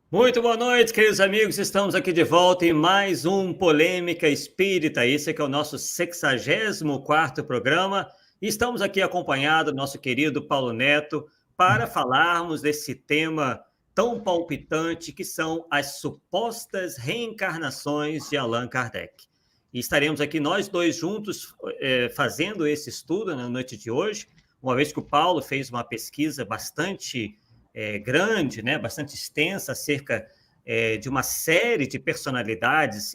Muito boa noite, queridos amigos. Estamos aqui de volta em mais um Polêmica Espírita. Esse aqui é o nosso 64º programa. E estamos aqui acompanhados do nosso querido Paulo Neto para falarmos desse tema tão palpitante que são as supostas reencarnações de Allan Kardec. E estaremos aqui nós dois juntos fazendo esse estudo na noite de hoje, uma vez que o Paulo fez uma pesquisa bastante grande, né, bastante extensa, acerca de uma série de personalidades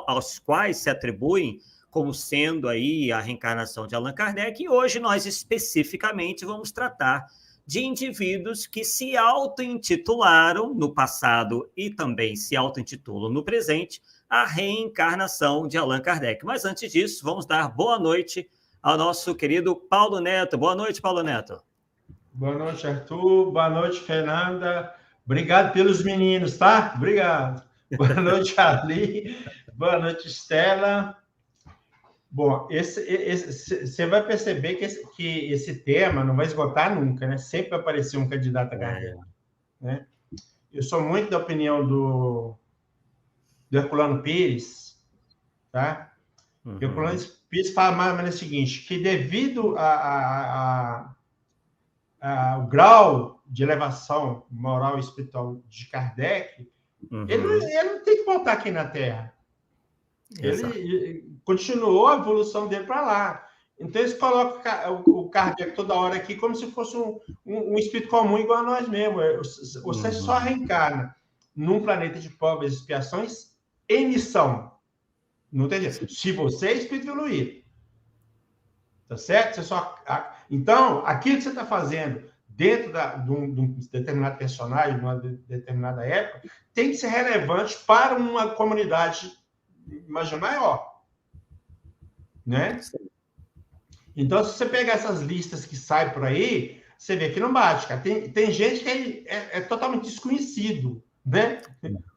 aos quais se atribuem como sendo aí a reencarnação de Allan Kardec, e hoje nós especificamente vamos tratar de indivíduos que se auto-intitularam no passado e também se auto-intitulam no presente a reencarnação de Allan Kardec. Mas antes disso, vamos dar boa noite ao nosso querido Paulo Neto. Boa noite, Paulo Neto. Boa noite, Arthur. Boa noite, Fernanda. Obrigado pelos meninos, tá? Obrigado. Boa noite, Ali. Boa noite, Estela. Bom, você vai perceber que esse tema não vai esgotar nunca, né? Sempre vai aparecer um candidato a Kardec, né? Eu sou muito da opinião do Herculano Pires, tá? Uhum. Herculano Pires fala mais ou menos o seguinte, que devido o grau de elevação moral e espiritual de Kardec, ele não tem que voltar aqui na Terra. Ele continuou a evolução dele para lá. Então, eles colocam o Kardec toda hora aqui como se fosse um espírito comum igual a nós mesmos. Você só reencarna num planeta de provas e expiações em missão. Não tem jeito. Se você é espírito evoluído. Tá certo? Você só... Então, aquilo que você está fazendo dentro de um determinado personagem, de uma determinada época, tem que ser relevante para uma comunidade, imagina, maior. Né? Então, se você pegar essas listas que saem por aí, você vê que não bate, cara. Tem gente que é totalmente desconhecido, né?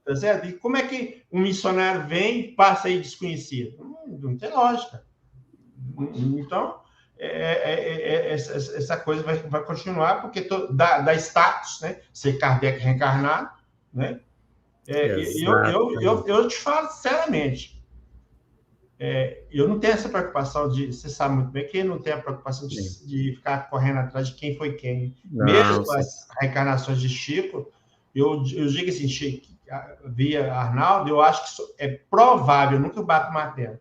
Tá certo? E como é que um missionário vem e passa aí desconhecido? Não tem lógica. Então, essa coisa vai continuar, porque dá status, né? Ser Kardec reencarnado, né? Eu te falo sinceramente, eu não tenho essa preocupação de... Você sabe muito bem que eu não tenho a preocupação de ficar correndo atrás de quem foi quem. Não, mesmo com as reencarnações de Chico, eu digo assim, Chico, via Arnaldo, eu acho que é provável, eu nunca bato martelo.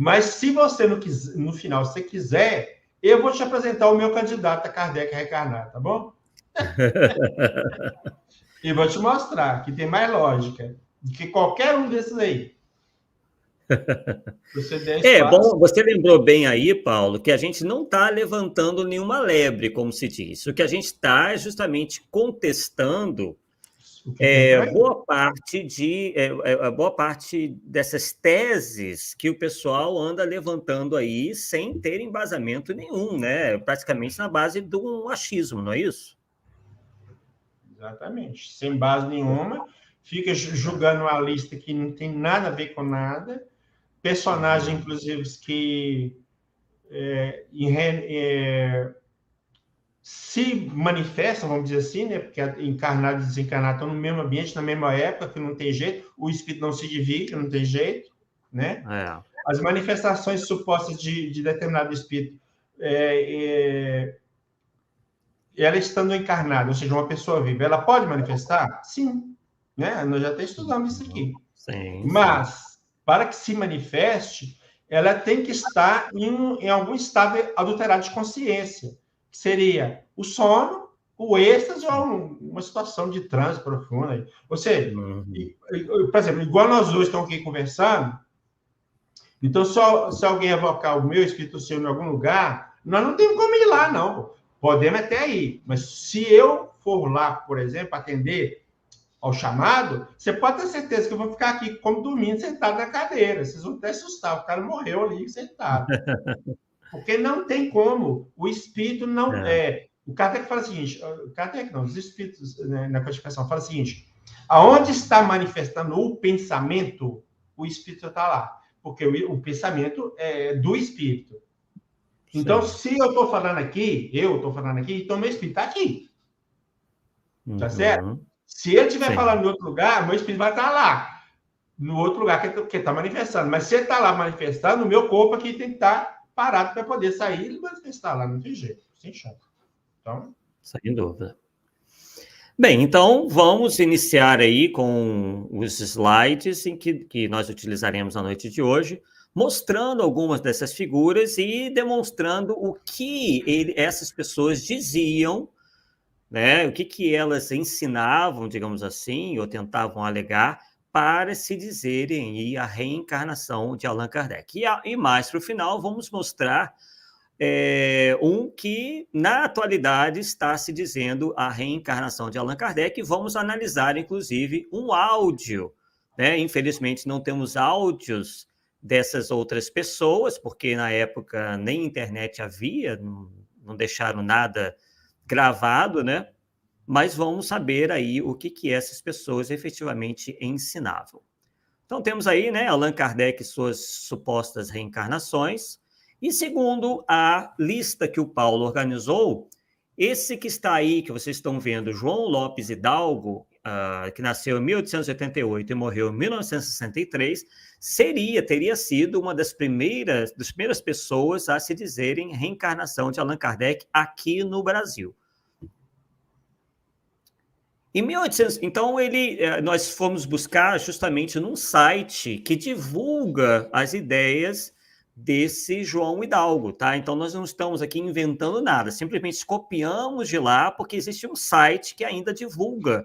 Mas se você, no final, você quiser, eu vou te apresentar o meu candidato a Kardec reencarnado, tá bom? E vou te mostrar que tem mais lógica do que qualquer um desses aí. Bom, você lembrou bem aí, Paulo, que a gente não está levantando nenhuma lebre, como se diz. O que a gente está é justamente contestando boa parte dessas teses que o pessoal anda levantando aí sem ter embasamento nenhum, né? Praticamente na base de um achismo, não é isso? Exatamente. Sem base nenhuma, fica julgando uma lista que não tem nada a ver com nada, personagens, inclusive, que se manifestam, vamos dizer assim, né? Porque encarnado e desencarnado estão no mesmo ambiente, na mesma época, que não tem jeito, o espírito não se divide, não tem jeito, né? As manifestações supostas de determinado espírito, ela estando encarnada, ou seja, uma pessoa viva, ela pode manifestar? Sim, né? Nós já até estudamos isso aqui. Sim, mas, para que se manifeste, ela tem que estar em algum estado adulterado de consciência, que seria o sono, o êxtase ou uma situação de transe profunda. Ou seja, por exemplo, igual nós dois estamos aqui conversando, então, se alguém evocar o meu espírito seu em algum lugar, nós não temos como ir lá, não. Podemos até ir, mas se eu for lá, por exemplo, atender ao chamado, você pode ter certeza que eu vou ficar aqui como dormindo, sentado na cadeira. Vocês vão até assustar, o cara morreu ali sentado. Porque não tem como. O espírito não é. O Kardec fala o seguinte, o Kardec não, os espíritos, né, na codificação, fala o seguinte, aonde está manifestando o pensamento, o espírito está lá. Porque o pensamento é do espírito. Então, se eu estou falando aqui, então meu espírito está aqui. Tá certo? Se ele estiver falando em outro lugar, meu espírito vai estar lá, no outro lugar que está manifestando. Mas se ele está lá manifestando, o meu corpo aqui tem que estar parado para poder sair e manifestar lá, não tem jeito, sem chance. Então... Sem dúvida. Bem, então vamos iniciar aí com os slides que nós utilizaremos na noite de hoje, mostrando algumas dessas figuras e demonstrando o que essas pessoas diziam, né? O que elas ensinavam, digamos assim, ou tentavam alegar para se dizerem aí a reencarnação de Allan Kardec. E mais para o final, vamos mostrar um que, na atualidade, está se dizendo a reencarnação de Allan Kardec, e vamos analisar, inclusive, um áudio, né? Infelizmente, não temos áudios dessas outras pessoas, porque na época nem internet havia, não deixaram nada gravado, né? Mas vamos saber aí o que essas pessoas efetivamente ensinavam. Então, temos aí, né, Allan Kardec e suas supostas reencarnações. E segundo a lista que o Paulo organizou, esse que está aí, que vocês estão vendo, João Lopes Hidalgo, que nasceu em 1888 e morreu em 1963, teria sido uma das primeiras pessoas a se dizerem reencarnação de Allan Kardec aqui no Brasil. Em 1800, então, nós fomos buscar justamente num site que divulga as ideias desse João Hidalgo, tá? Então, nós não estamos aqui inventando nada, simplesmente copiamos de lá, porque existe um site que ainda divulga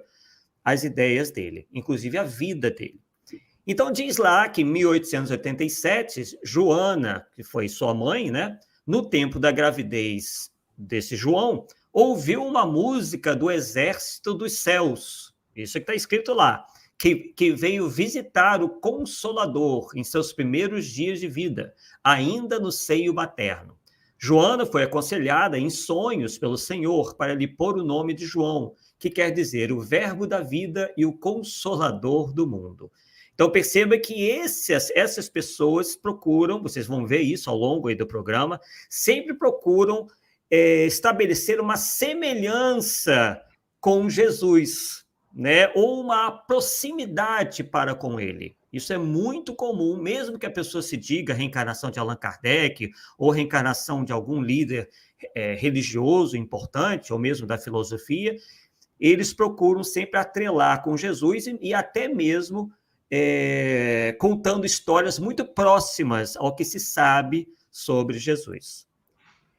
as ideias dele, inclusive a vida dele. Então, diz lá que em 1887, Joana, que foi sua mãe, né, no tempo da gravidez desse João, ouviu uma música do Exército dos Céus, isso que está escrito lá, que veio visitar o Consolador em seus primeiros dias de vida, ainda no seio materno. Joana foi aconselhada em sonhos pelo Senhor para lhe pôr o nome de João, que quer dizer o Verbo da vida e o Consolador do mundo. Então, perceba que essas pessoas procuram, vocês vão ver isso ao longo aí do programa, sempre procuram estabelecer uma semelhança com Jesus, né? Ou uma proximidade para com ele. Isso é muito comum, mesmo que a pessoa se diga reencarnação de Allan Kardec ou reencarnação de algum líder religioso importante, ou mesmo da filosofia, eles procuram sempre atrelar com Jesus e até mesmo contando histórias muito próximas ao que se sabe sobre Jesus.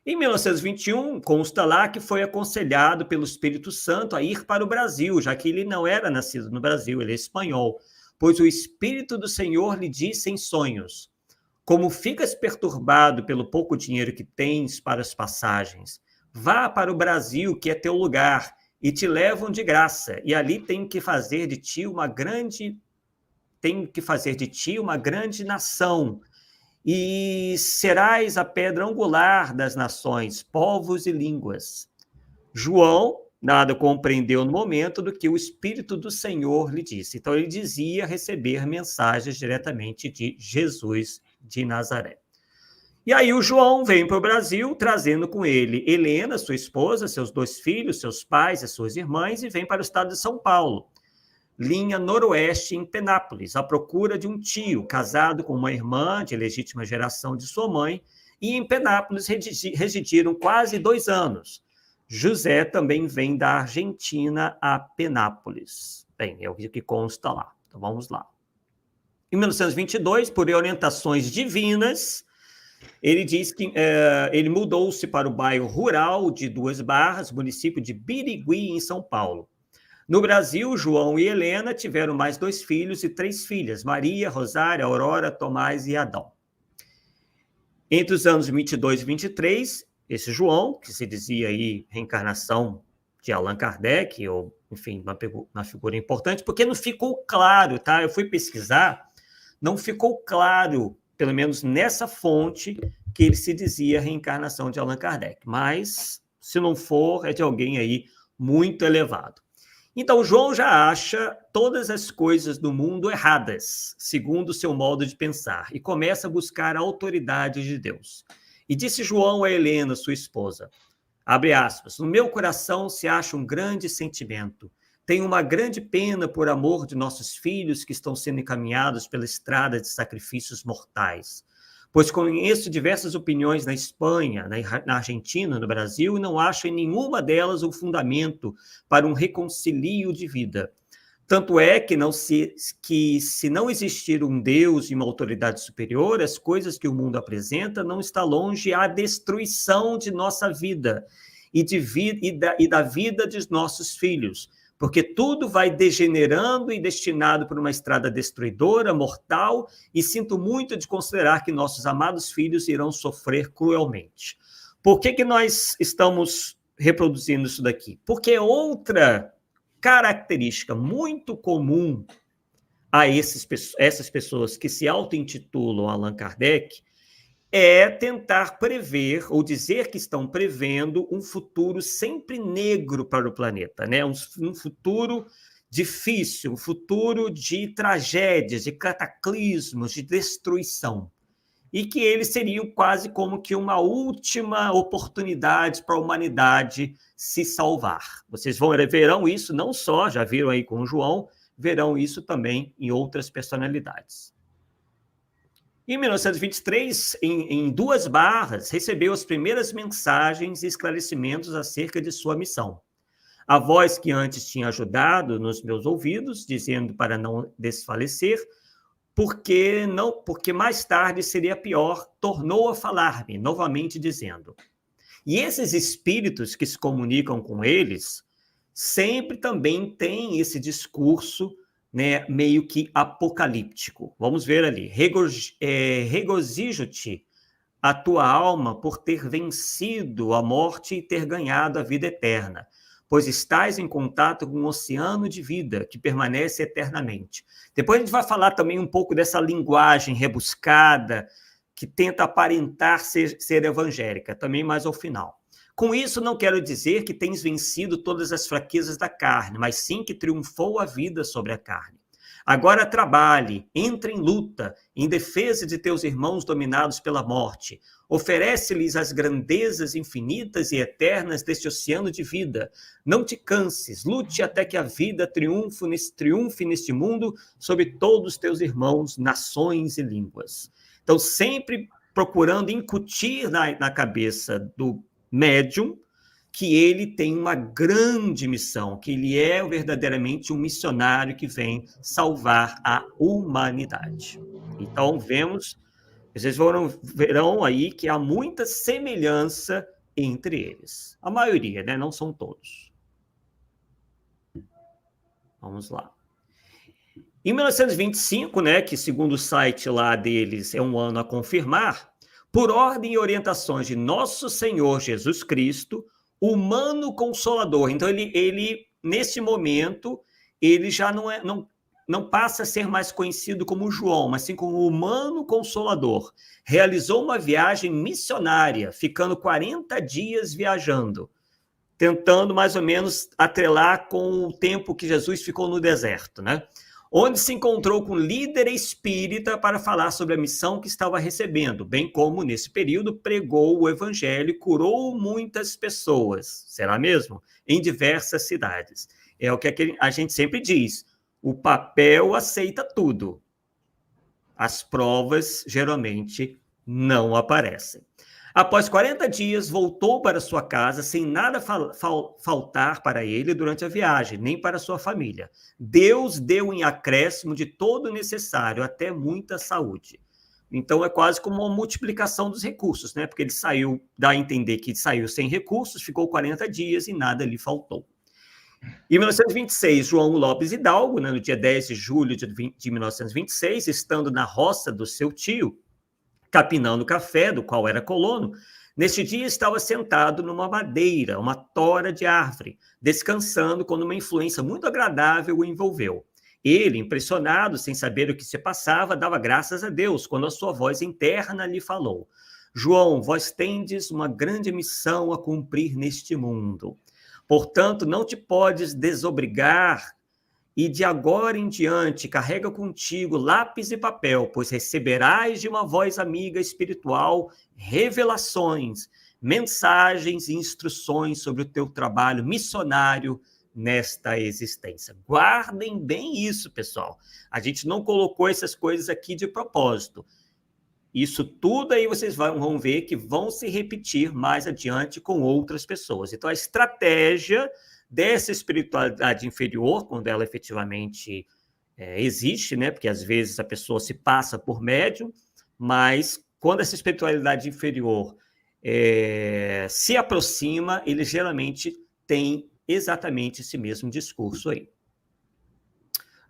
Em 1921, consta lá que foi aconselhado pelo Espírito Santo a ir para o Brasil, já que ele não era nascido no Brasil, ele é espanhol, pois o Espírito do Senhor lhe disse em sonhos: como ficas perturbado pelo pouco dinheiro que tens para as passagens, vá para o Brasil, que é teu lugar, e te levam de graça, e ali tem que fazer de ti uma grande nação, e serás a pedra angular das nações, povos e línguas. João nada compreendeu no momento do que o Espírito do Senhor lhe disse. Então, ele dizia receber mensagens diretamente de Jesus de Nazaré. E aí o João vem para o Brasil, trazendo com ele Helena, sua esposa, seus 2 filhos, seus pais e suas irmãs, e vem para o estado de São Paulo, linha noroeste em Penápolis, à procura de um tio casado com uma irmã de legítima geração de sua mãe, e em Penápolis residiram quase 2 anos. José também vem da Argentina a Penápolis. Bem, é o que consta lá. Então vamos lá. Em 1922, por orientações divinas, ele diz que ele mudou-se para o bairro rural de Duas Barras, município de Birigui, em São Paulo. No Brasil, João e Helena tiveram mais 2 filhos e 3 filhas, Maria, Rosária, Aurora, Tomás e Adão. Entre os anos 22 e 23, esse João, que se dizia aí reencarnação de Allan Kardec, ou, enfim, uma figura importante, porque não ficou claro, tá? Eu fui pesquisar, não ficou claro, pelo menos nessa fonte, que ele se dizia reencarnação de Allan Kardec. Mas, se não for, é de alguém aí muito elevado. Então, João já acha todas as coisas do mundo erradas, segundo o seu modo de pensar, e começa a buscar a autoridade de Deus. E disse João a Helena, sua esposa, abre aspas, no meu coração se acha um grande sentimento, Tenho uma grande pena por amor de nossos filhos que estão sendo encaminhados pela estrada de sacrifícios mortais. Pois conheço diversas opiniões na Espanha, na Argentina, no Brasil, e não acho em nenhuma delas um fundamento para um reconcilio de vida. Tanto é que se não existir um Deus e uma autoridade superior, as coisas que o mundo apresenta não está longe a destruição de nossa vida e da vida de nossos filhos, porque tudo vai degenerando e destinado por uma estrada destruidora, mortal, e sinto muito de considerar que nossos amados filhos irão sofrer cruelmente. Por que nós estamos reproduzindo isso daqui? Porque outra característica muito comum a essas pessoas que se auto-intitulam Allan Kardec é tentar prever ou dizer que estão prevendo um futuro sempre negro para o planeta, né? Um futuro difícil, um futuro de tragédias, de cataclismos, de destruição. E que eles seriam quase como que uma última oportunidade para a humanidade se salvar. Vocês verão isso não só, já viram aí com o João, verão isso também em outras personalidades. Em 1923, em 2 barras, recebeu as primeiras mensagens e esclarecimentos acerca de sua missão. A voz que antes tinha ajudado nos meus ouvidos, dizendo para não desfalecer, porque mais tarde seria pior, tornou a falar-me, novamente dizendo. E esses espíritos que se comunicam com eles, sempre também têm esse discurso, né, meio que apocalíptico. Vamos ver ali. Regozijo-te a tua alma por ter vencido a morte e ter ganhado a vida eterna, pois estás em contato com um oceano de vida que permanece eternamente. Depois a gente vai falar também um pouco dessa linguagem rebuscada que tenta aparentar ser evangélica, também mais ao final. Com isso, não quero dizer que tens vencido todas as fraquezas da carne, mas sim que triunfou a vida sobre a carne. Agora trabalhe, entre em luta, em defesa de teus irmãos dominados pela morte. Oferece-lhes as grandezas infinitas e eternas deste oceano de vida. Não te canses, lute até que a vida triunfe neste mundo sobre todos os teus irmãos, nações e línguas. Então, sempre procurando incutir na cabeça do médium que ele tem uma grande missão, que ele é verdadeiramente um missionário que vem salvar a humanidade. Então, vocês verão aí que há muita semelhança entre eles. A maioria, né? Não são todos. Vamos lá. Em 1925, né, que segundo o site lá deles é um ano a confirmar, por ordem e orientações de nosso Senhor Jesus Cristo, humano consolador. Então, ele nesse momento, ele já não passa a ser mais conhecido como João, mas sim como humano consolador. Realizou uma viagem missionária, ficando 40 dias viajando, tentando mais ou menos atrelar com o tempo que Jesus ficou no deserto, né? Onde se encontrou com líder espírita para falar sobre a missão que estava recebendo, bem como, nesse período, pregou o evangelho e curou muitas pessoas, será mesmo? Em diversas cidades. É o que a gente sempre diz, o papel aceita tudo. As provas, geralmente, não aparecem. Após 40 dias, voltou para sua casa sem nada faltar para ele durante a viagem, nem para sua família. Deus deu em acréscimo de todo o necessário, até muita saúde. Então, é quase como uma multiplicação dos recursos, né? Porque ele dá a entender que saiu sem recursos, ficou 40 dias e nada lhe faltou. Em 1926, João Lopes Hidalgo, né, no dia 10 de julho de 1926, estando na roça do seu tio, capinando café, do qual era colono, neste dia estava sentado numa madeira, uma tora de árvore, descansando quando uma influência muito agradável o envolveu. Ele, impressionado, sem saber o que se passava, dava graças a Deus, quando a sua voz interna lhe falou: João, vós tendes uma grande missão a cumprir neste mundo. Portanto, não te podes desobrigar e de agora em diante carrega contigo lápis e papel, pois receberás de uma voz amiga espiritual revelações, mensagens e instruções sobre o teu trabalho missionário nesta existência. Guardem bem isso, pessoal. A gente não colocou essas coisas aqui de propósito. Isso tudo aí vocês vão ver que vão se repetir mais adiante com outras pessoas. Então, a estratégia dessa espiritualidade inferior, quando ela efetivamente existe, né? Porque às vezes a pessoa se passa por médium, mas quando essa espiritualidade inferior se aproxima, ele geralmente tem exatamente esse mesmo discurso aí.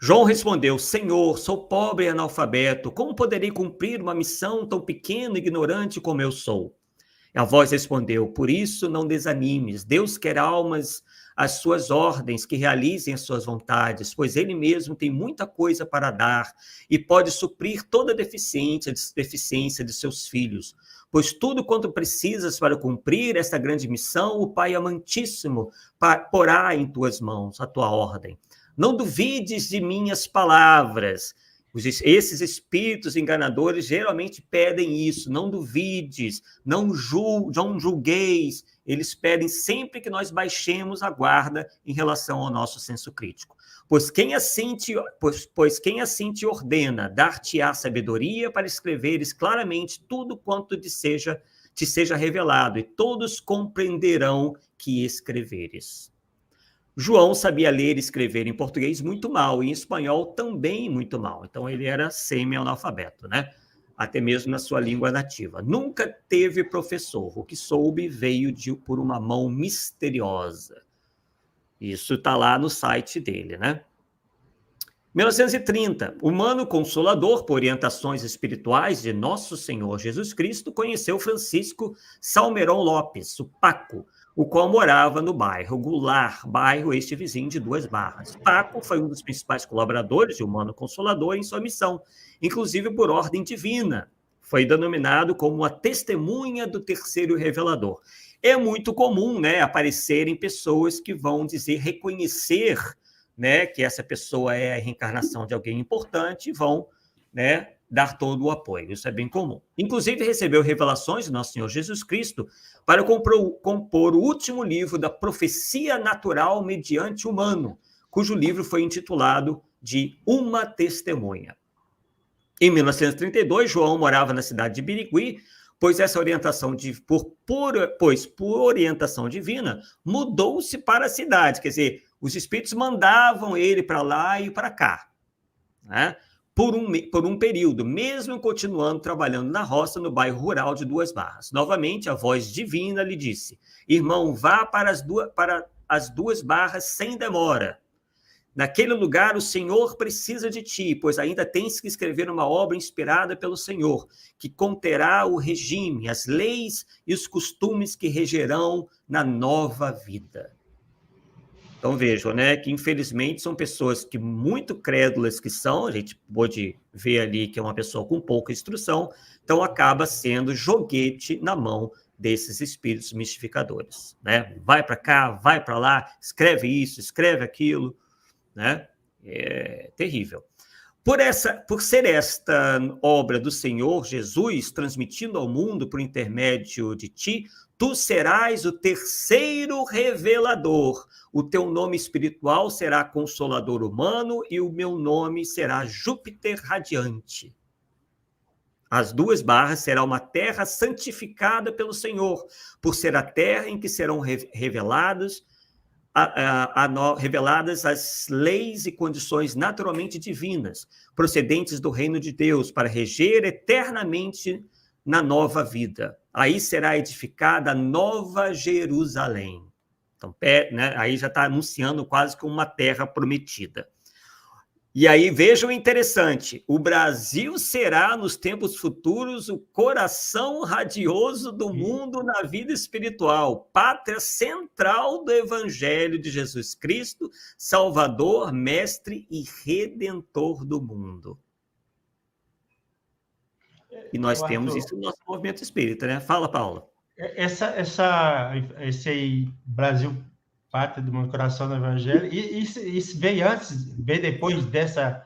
João respondeu: Senhor, sou pobre e analfabeto, como poderei cumprir uma missão tão pequena e ignorante como eu sou? A voz respondeu: por isso não desanimes, Deus quer almas às suas ordens, que realizem as suas vontades, pois ele mesmo tem muita coisa para dar e pode suprir toda a deficiência de seus filhos. Pois tudo quanto precisas para cumprir esta grande missão, o Pai amantíssimo porá em tuas mãos a tua ordem. Não duvides de minhas palavras. Esses espíritos enganadores geralmente pedem isso. Não duvides, não julgueis. Eles pedem sempre que nós baixemos a guarda em relação ao nosso senso crítico. Pois quem assim te ordena, dar-te-á sabedoria para escreveres claramente tudo quanto te seja revelado, e todos compreenderão que escreveres. João sabia ler e escrever em português muito mal, e em espanhol também muito mal. Então, ele era semi-analfabeto, né? Até mesmo na sua língua nativa. Nunca teve professor. O que soube veio por uma mão misteriosa. Isso está lá no site dele, né? 1930, humano consolador por orientações espirituais de Nosso Senhor Jesus Cristo, conheceu Francisco Salmerón Lopes, o Paco, o qual morava no bairro Goulart, bairro este vizinho de Duas Barras. Paco foi um dos principais colaboradores de Humano Consolador em sua missão, inclusive por ordem divina. Foi denominado como uma testemunha do terceiro revelador. É muito comum, né, aparecerem pessoas que vão reconhecer, né, que essa pessoa é a reencarnação de alguém importante e vão, né, dar todo o apoio. Isso é bem comum. Inclusive, recebeu revelações de Nosso Senhor Jesus Cristo para compor o último livro da profecia natural mediante humano, cujo livro foi intitulado de Uma Testemunha. Em 1932, João morava na cidade de Birigui, pois por orientação divina, mudou-se para a cidade. Quer dizer, os espíritos mandavam ele para lá e para cá, né? Por um período, mesmo continuando trabalhando na roça, no bairro rural de Duas Barras. Novamente, a voz divina lhe disse: irmão, vá para as Duas Barras sem demora. Naquele lugar, o Senhor precisa de ti, pois ainda tens que escrever uma obra inspirada pelo Senhor, que conterá o regime, as leis e os costumes que regerão na nova vida. Então, vejam, né, que infelizmente são pessoas que muito crédulas que são, a gente pode ver ali que é uma pessoa com pouca instrução, então acaba sendo joguete na mão desses espíritos mistificadores, né? Vai para cá, vai para lá, escreve isso, escreve aquilo, né? É terrível. Por ser esta obra do Senhor Jesus transmitindo ao mundo por intermédio de ti, tu serás o terceiro revelador. O teu nome espiritual será Consolador Humano e o meu nome será Júpiter Radiante. As Duas Barras será uma terra santificada pelo Senhor, por ser a terra em que serão reveladas as leis e condições naturalmente divinas, procedentes do reino de Deus, para reger eternamente na nova vida. Aí será edificada a Nova Jerusalém. Então, né, aí já está anunciando quase que uma terra prometida. E aí, vejam o interessante, o Brasil será, nos tempos futuros, o coração radioso do mundo na vida espiritual, pátria central do Evangelho de Jesus Cristo, Salvador, Mestre e Redentor do mundo. E nós temos isso no nosso movimento espírita, né? Fala, Paulo. Esse aí, Brasil, pátria do meu coração do Evangelho, isso veio antes, veio depois dessa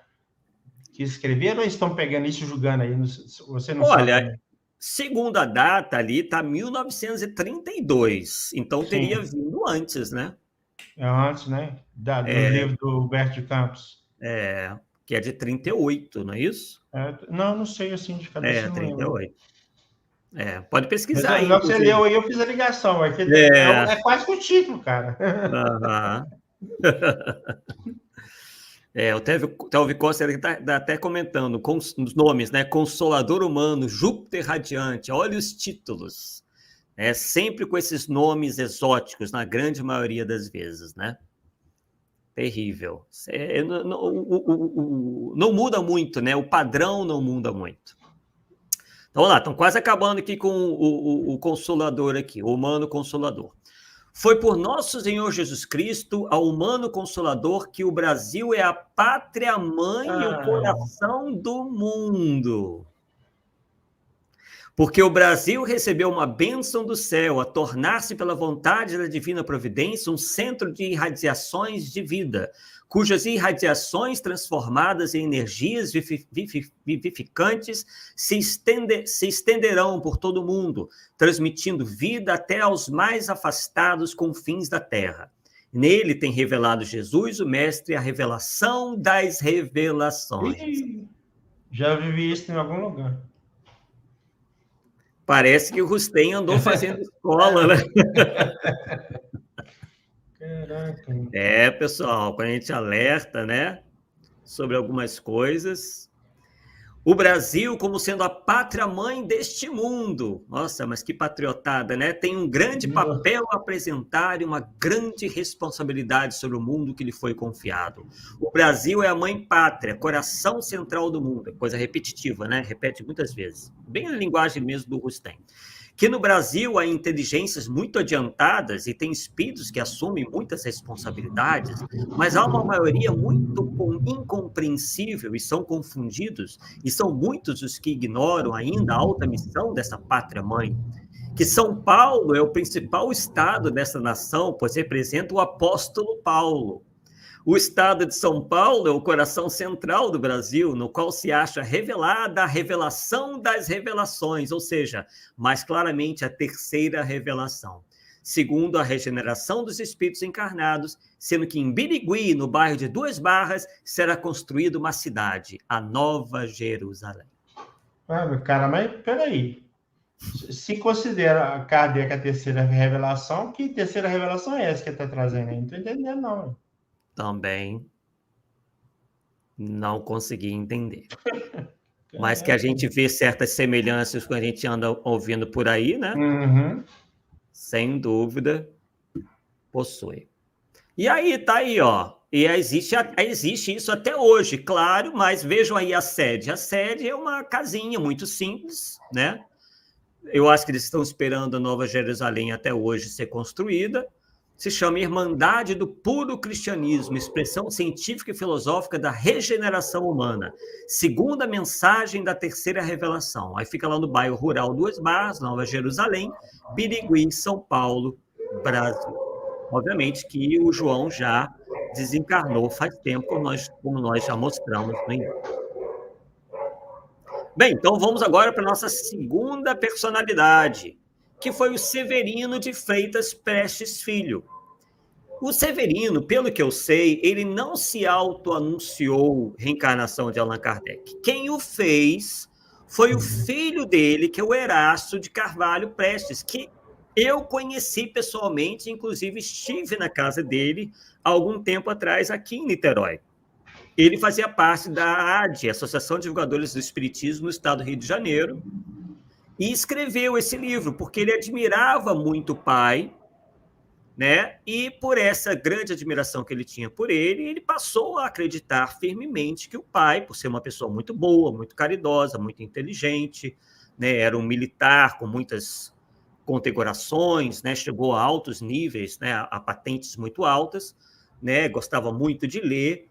que escreveram, ou estão pegando isso e julgando aí? Você não sabe? Olha, segundo a data ali, está 1932, então teria vindo antes, né? É antes, né? Do livro do Humberto de Campos. Que é de 38, não é isso? Não sei, assim, de cabeça não lembro. 38. Pode Mas pesquisar aí, não, você inclusive. leu aí, eu fiz a ligação. É, É quase que o título, cara. aham. O Telvi Costa está até comentando com os nomes, né? Consolador Humano, Júpiter Radiante, olha os títulos. Sempre com esses nomes exóticos, na grande maioria das vezes, né? Terrível. Não muda muito, né? O padrão não muda muito. Então, vamos lá, estão quase acabando aqui com o Consolador aqui, o Humano Consolador. Foi por nosso Senhor Jesus Cristo, ao humano consolador, que o Brasil é a pátria-mãe e o coração do mundo. Porque o Brasil recebeu uma bênção do céu, a tornar-se pela vontade da divina providência um centro de irradiações de vida, cujas irradiações transformadas em energias vivificantes se estenderão por todo o mundo, transmitindo vida até aos mais afastados confins da terra. Nele tem revelado Jesus, o Mestre, a revelação das revelações. Já vivi isso em algum lugar. Parece que o Rustem andou fazendo escola, né? Caraca. Pessoal, quando a gente alerta, né, sobre algumas coisas. O Brasil, como sendo a pátria-mãe deste mundo, nossa, mas que patriotada, né? Tem um grande papel a apresentar e uma grande responsabilidade sobre o mundo que lhe foi confiado. O Brasil é a mãe pátria, coração central do mundo, coisa repetitiva, né? Repete muitas vezes, bem a linguagem mesmo do Rustem. Que no Brasil há inteligências muito adiantadas e tem espíritos que assumem muitas responsabilidades, mas há uma maioria muito incompreensível e são confundidos, e são muitos os que ignoram ainda a alta missão dessa pátria-mãe. Que São Paulo é o principal estado dessa nação, pois representa o apóstolo Paulo. O estado de São Paulo é o coração central do Brasil, no qual se acha revelada a revelação das revelações, ou seja, mais claramente a terceira revelação. Segundo a regeneração dos espíritos encarnados, sendo que em Birigui, no bairro de Duas Barras, será construída uma cidade, a Nova Jerusalém. Cara, mas peraí. Se considera a Kardec a terceira revelação, que terceira revelação é essa que está trazendo aí? Não estou entendendo, não. Também não consegui entender. Mas que a gente vê certas semelhanças quando a gente anda ouvindo por aí, né? Uhum. Sem dúvida, possui. E aí, tá aí, ó. E existe isso até hoje, claro, mas vejam aí a sede. A sede é uma casinha muito simples, né? Eu acho que eles estão esperando a Nova Jerusalém até hoje ser construída. Se chama Irmandade do Puro Cristianismo, expressão científica e filosófica da regeneração humana, segundo a mensagem da terceira revelação. Aí fica lá no bairro rural Duas Barras, Nova Jerusalém, Birigui, São Paulo, Brasil. Obviamente que o João já desencarnou faz tempo, como nós já mostramos no início. Bem, então vamos agora para a nossa segunda personalidade, que foi o Severino de Freitas Prestes Filho. O Severino, pelo que eu sei, ele não se auto-anunciou reencarnação de Allan Kardec. Quem o fez foi o filho dele, que é o Erasto de Carvalho Prestes, que eu conheci pessoalmente, inclusive estive na casa dele há algum tempo atrás, aqui em Niterói. Ele fazia parte da ADE, Associação de Divulgadores do Espiritismo, no estado do Rio de Janeiro, e escreveu esse livro, porque ele admirava muito o pai, né? E por essa grande admiração que ele tinha por ele, ele passou a acreditar firmemente que o pai, por ser uma pessoa muito boa, muito caridosa, muito inteligente, né? Era um militar com muitas condecorações, né? Chegou a altos níveis, né? A patentes muito altas, né? Gostava muito de ler.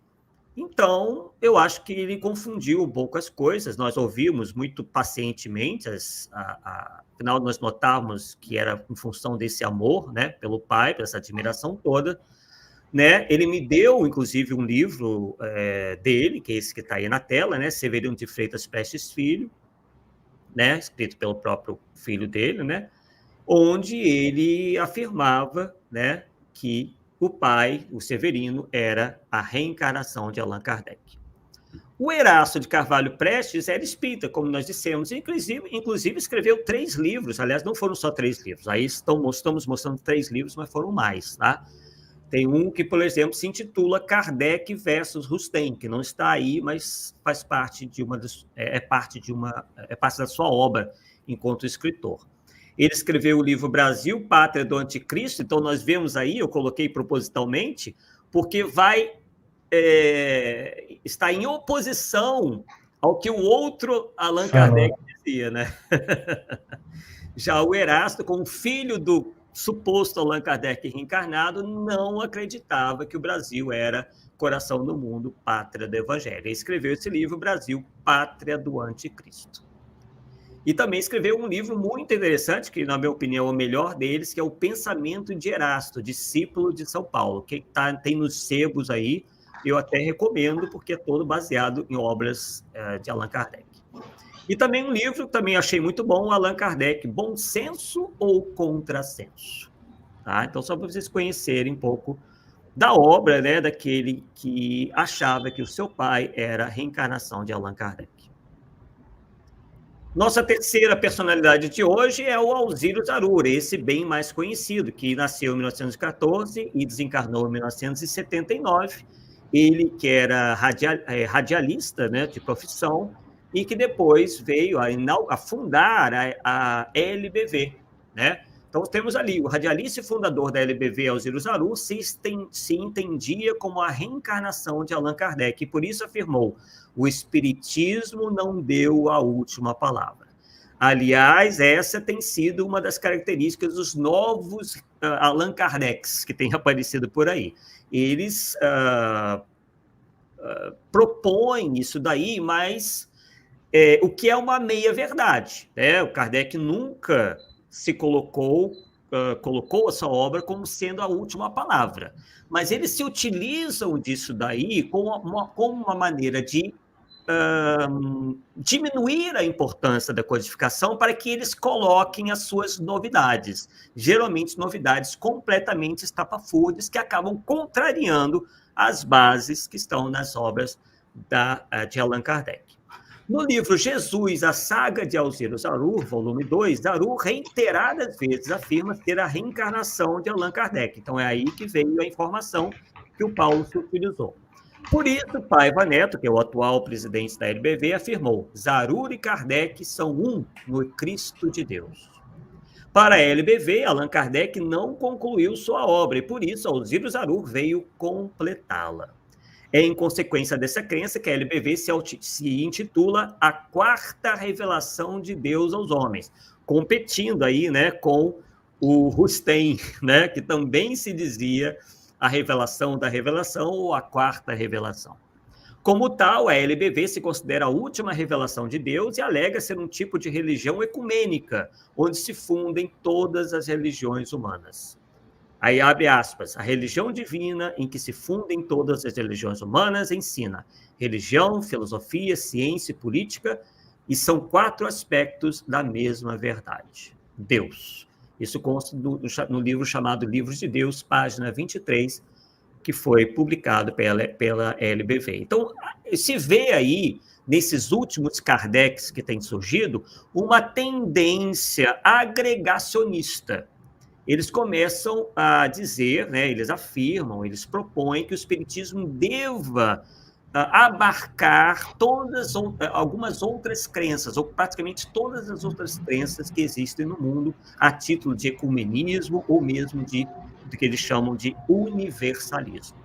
Então, eu acho que ele confundiu um pouco as coisas. Nós ouvimos muito pacientemente, afinal, nós notávamos que era em função desse amor, né, pelo pai, por essa admiração toda. Né? Ele me deu, inclusive, um livro dele, que é esse que está aí na tela, né, Severino de Freitas Prestes Filho, né, escrito pelo próprio filho dele, né, onde ele afirmava, né, que o pai, o Severino, era a reencarnação de Allan Kardec. O Erasto de Carvalho Prestes era espírita, como nós dissemos, inclusive escreveu 3 livros, aliás, não foram só 3 livros, aí estamos mostrando 3 livros, mas foram mais, tá? Tem um que, por exemplo, se intitula Kardec versus Rustem, que não está aí, mas faz parte de parte da sua obra enquanto escritor. Ele escreveu o livro Brasil, Pátria do Anticristo, então nós vemos aí, eu coloquei propositalmente, porque está em oposição ao que o outro Allan Kardec dizia, né? Já o Erasto, como filho do suposto Allan Kardec reencarnado, não acreditava que o Brasil era coração do mundo, pátria do Evangelho. Ele escreveu esse livro, Brasil, Pátria do Anticristo. E também escreveu um livro muito interessante, que, na minha opinião, é o melhor deles, que é o Pensamento de Erasto, discípulo de São Paulo, que tem nos sebos aí, eu até recomendo, porque é todo baseado em obras de Allan Kardec. E também um livro que também achei muito bom, Allan Kardec, Bom Senso ou Contrassenso? Tá? Então, só para vocês conhecerem um pouco da obra, né, daquele que achava que o seu pai era a reencarnação de Allan Kardec. Nossa terceira personalidade de hoje é o Alziro Zarur, esse bem mais conhecido, que nasceu em 1914 e desencarnou em 1979. Ele que era radialista, né, de profissão, e que depois veio a fundar a LBV, né? Então, temos ali o radialista e fundador da LBV, Alziro Zarur, se entendia como a reencarnação de Allan Kardec, e por isso afirmou: o espiritismo não deu a última palavra. Aliás, essa tem sido uma das características dos novos Allan Kardecs que têm aparecido por aí. Eles propõem isso daí, mas o que é uma meia-verdade, né? O Kardec nunca se colocou a sua obra como sendo a última palavra, mas eles se utilizam disso daí como uma maneira de diminuir a importância da codificação para que eles coloquem as suas novidades, geralmente novidades completamente estapafúrdias que acabam contrariando as bases que estão nas obras de Allan Kardec. No livro Jesus, a Saga de Alziro Zarur, volume 2, Zarur reiteradas vezes afirma ser a reencarnação de Allan Kardec. Então, é aí que veio a informação que o Paulo se utilizou. Por isso, Paiva Neto, que é o atual presidente da LBV, afirmou: Zarur e Kardec são um no Cristo de Deus. Para a LBV, Allan Kardec não concluiu sua obra e, por isso, Alziro Zarur veio completá-la. É em consequência dessa crença que a LBV se intitula a quarta revelação de Deus aos homens, competindo aí, né, com o Rustem, né, que também se dizia a revelação da revelação ou a quarta revelação. Como tal, a LBV se considera a última revelação de Deus e alega ser um tipo de religião ecumênica, onde se fundem todas as religiões humanas. Aí abre aspas, a religião divina em que se fundem todas as religiões humanas ensina religião, filosofia, ciência e política, e são 4 aspectos da mesma verdade. Deus. Isso consta no livro chamado Livros de Deus, página 23, que foi publicado pela LBV. Então, se vê aí, nesses últimos Kardecs que têm surgido, uma tendência agregacionista. Eles começam a dizer, né, eles afirmam, eles propõem que o espiritismo deva abarcar algumas outras crenças, ou praticamente todas as outras crenças que existem no mundo, a título de ecumenismo, ou mesmo do que eles chamam de universalismo.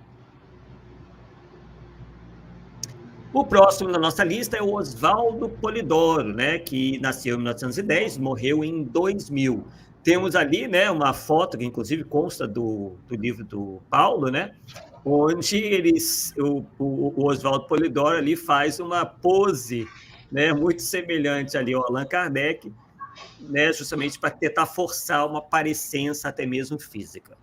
O próximo na nossa lista é o Oswaldo Polidoro, né, que nasceu em 1910, morreu em 2000. Temos ali, né, uma foto que, inclusive, consta do livro do Paulo, né, onde o Oswaldo Polidoro ali faz uma pose, né, muito semelhante ali ao Allan Kardec, né, justamente para tentar forçar uma parecença até mesmo física.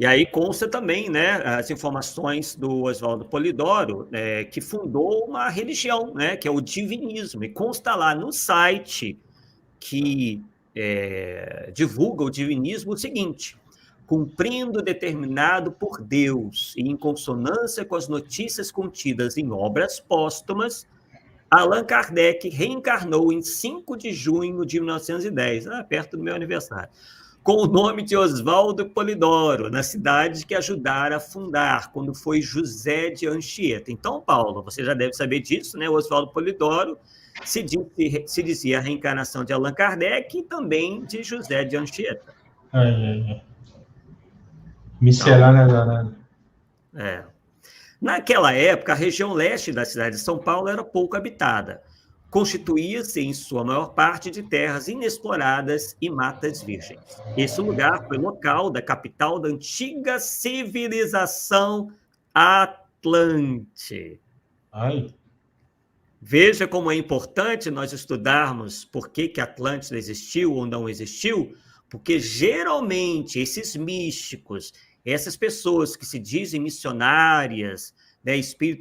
E aí consta também, né, as informações do Oswaldo Polidoro, que fundou uma religião, né, que é o divinismo, e consta lá no site que divulga o divinismo o seguinte: cumprindo determinado por Deus e em consonância com as notícias contidas em obras póstumas, Allan Kardec reencarnou em 5 de junho de 1910, perto do meu aniversário, com o nome de Oswaldo Polidoro, na cidade que ajudara a fundar, quando foi José de Anchieta. Então, Paulo, você já deve saber disso, né? O Oswaldo Polidoro se dizia a reencarnação de Allan Kardec e também de José de Anchieta. Miscelânea danada. Naquela época, a região leste da cidade de São Paulo era pouco habitada. Constituía-se, em sua maior parte, de terras inexploradas e matas virgens. Esse lugar foi local da capital da antiga civilização Atlante. Veja como é importante nós estudarmos por que Atlântida existiu ou não existiu, porque geralmente esses místicos, essas pessoas que se dizem missionárias, né,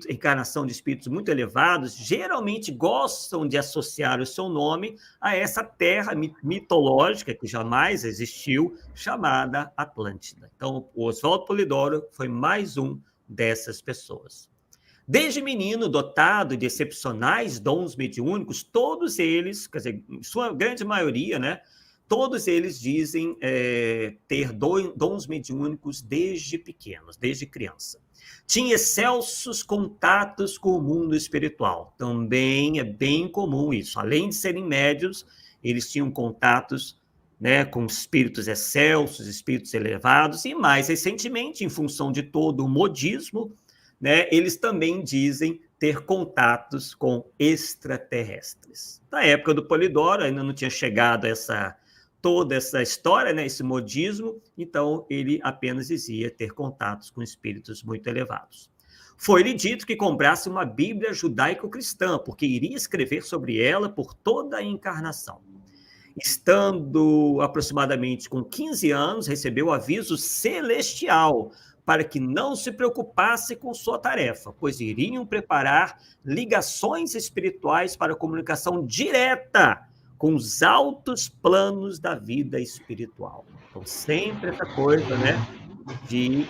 encarnação de espíritos muito elevados, geralmente gostam de associar o seu nome a essa terra mitológica que jamais existiu, chamada Atlântida. Então, o Oswaldo Polidoro foi mais um dessas pessoas. Desde menino, dotado de excepcionais dons mediúnicos, todos eles, quer dizer, em sua grande maioria, né, todos eles dizem ter dons mediúnicos desde pequenos, desde criança. Tinha excelsos contatos com o mundo espiritual. Também é bem comum isso. Além de serem médiuns, eles tinham contatos, né, com espíritos excelsos, espíritos elevados, e mais recentemente, em função de todo o modismo, né, eles também dizem ter contatos com extraterrestres. Na época do Polidoro, ainda não tinha chegado toda essa história, né, esse modismo, então ele apenas dizia ter contatos com espíritos muito elevados. Foi-lhe dito que comprasse uma Bíblia judaico-cristã, porque iria escrever sobre ela por toda a encarnação. Estando aproximadamente com 15 anos, recebeu aviso celestial para que não se preocupasse com sua tarefa, pois iriam preparar ligações espirituais para comunicação direta com os altos planos da vida espiritual. Então, sempre essa coisa, né, de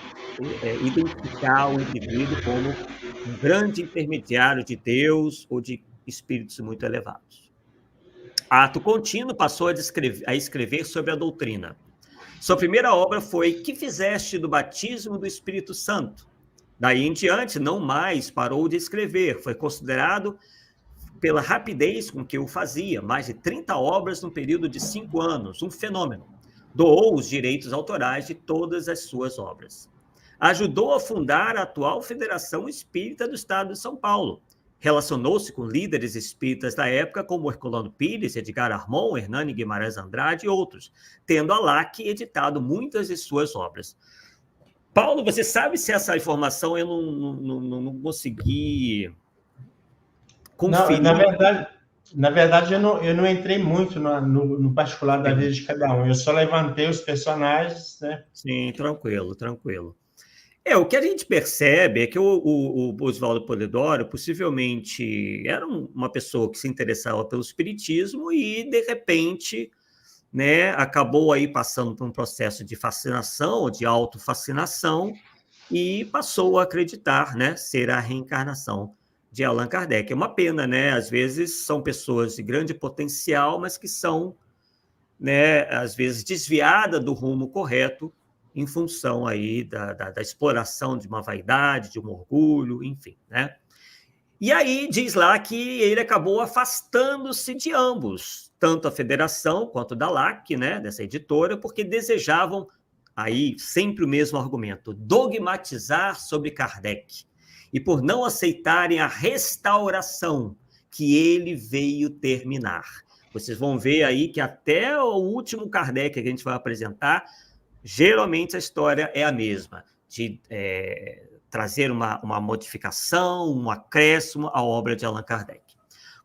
identificar o indivíduo como um grande intermediário de Deus ou de espíritos muito elevados. Ato contínuo, passou a escrever sobre a doutrina. Sua primeira obra foi Que Fizeste do Batismo do Espírito Santo? Daí em diante, não mais parou de escrever. Foi considerado, pela rapidez com que o fazia, mais de 30 obras no período de 5 anos, um fenômeno. Doou os direitos autorais de todas as suas obras. Ajudou a fundar a atual Federação Espírita do Estado de São Paulo. Relacionou-se com líderes espíritas da época, como Herculano Pires, Edgar Armon, Hernani Guimarães Andrade e outros, tendo a LAC editado muitas de suas obras. Paulo, você sabe se essa informação eu não consegui conferir? Não, na verdade eu não entrei muito no particular da vida de cada um. Eu só levantei os personagens, né? Sim, tranquilo. O que a gente percebe é que o Oswaldo Polidoro possivelmente era uma pessoa que se interessava pelo espiritismo e, de repente, né, acabou aí passando por um processo de fascinação, de autofascinação, e passou a acreditar, né, ser a reencarnação de Allan Kardec. É uma pena, né? Às vezes são pessoas de grande potencial, mas que são, né, às vezes desviadas do rumo correto, em função aí da exploração de uma vaidade, de um orgulho, enfim, né? E aí diz lá que ele acabou afastando-se de ambos, tanto a Federação quanto da LAC, né, dessa editora, porque desejavam, aí sempre o mesmo argumento, dogmatizar sobre Kardec, e por não aceitarem a restauração que ele veio terminar. Vocês vão ver aí que até o último Kardec que a gente vai apresentar, geralmente a história é a mesma, de trazer uma modificação, um acréscimo à obra de Allan Kardec.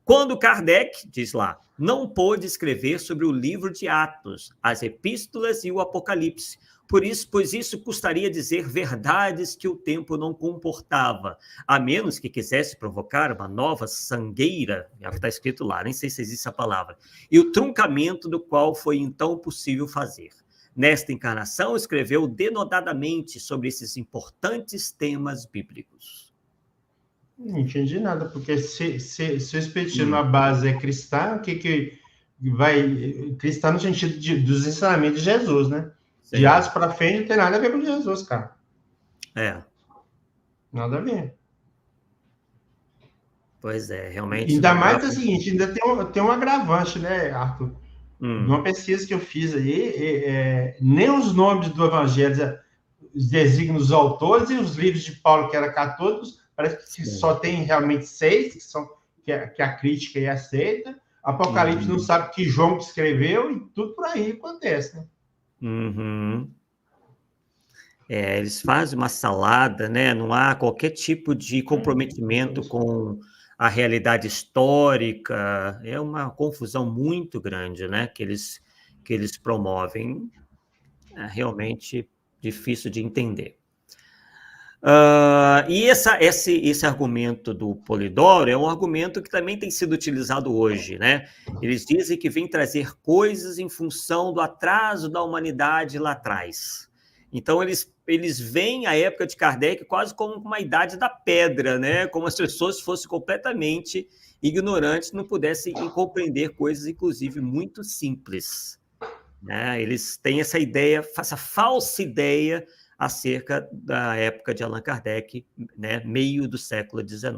Quando Kardec, diz lá, não pôde escrever sobre o livro de Atos, as epístolas e o Apocalipse, pois isso custaria dizer verdades que o tempo não comportava, a menos que quisesse provocar uma nova sangueira, é o que está escrito lá, nem sei se existe essa palavra, e o truncamento do qual foi então possível fazer. Nesta encarnação, escreveu denodadamente sobre esses importantes temas bíblicos. Não entendi nada, porque se o espiritismo, a base é cristã, o que vai... Cristã no sentido dos ensinamentos de Jesus, né? Sim. De Atos para frente não tem nada a ver com Jesus, cara. Nada a ver. Pois é, realmente... Ainda mais é o seguinte, ainda tem um agravante, né, Arthur? Numa pesquisa que eu fiz aí, nem os nomes do Evangelho designam os autores, e os livros de Paulo, que eram católicos, parece que só tem realmente 6, que a crítica aí aceita. Apocalipse não sabe que João que escreveu, e tudo por aí acontece, né? Eles fazem uma salada, né? Não há qualquer tipo de comprometimento com a realidade histórica. É uma confusão muito grande, né? Que eles promovem. É realmente difícil de entender. E esse argumento do Polidoro é um argumento que também tem sido utilizado hoje, né? Eles dizem que vem trazer coisas em função do atraso da humanidade lá atrás. Então, eles veem a época de Kardec quase como uma idade da pedra, né? Como as pessoas fossem completamente ignorantes, não pudessem compreender coisas, inclusive, muito simples. Né? Eles têm essa ideia, essa falsa ideia acerca da época de Allan Kardec, né, meio do século XIX.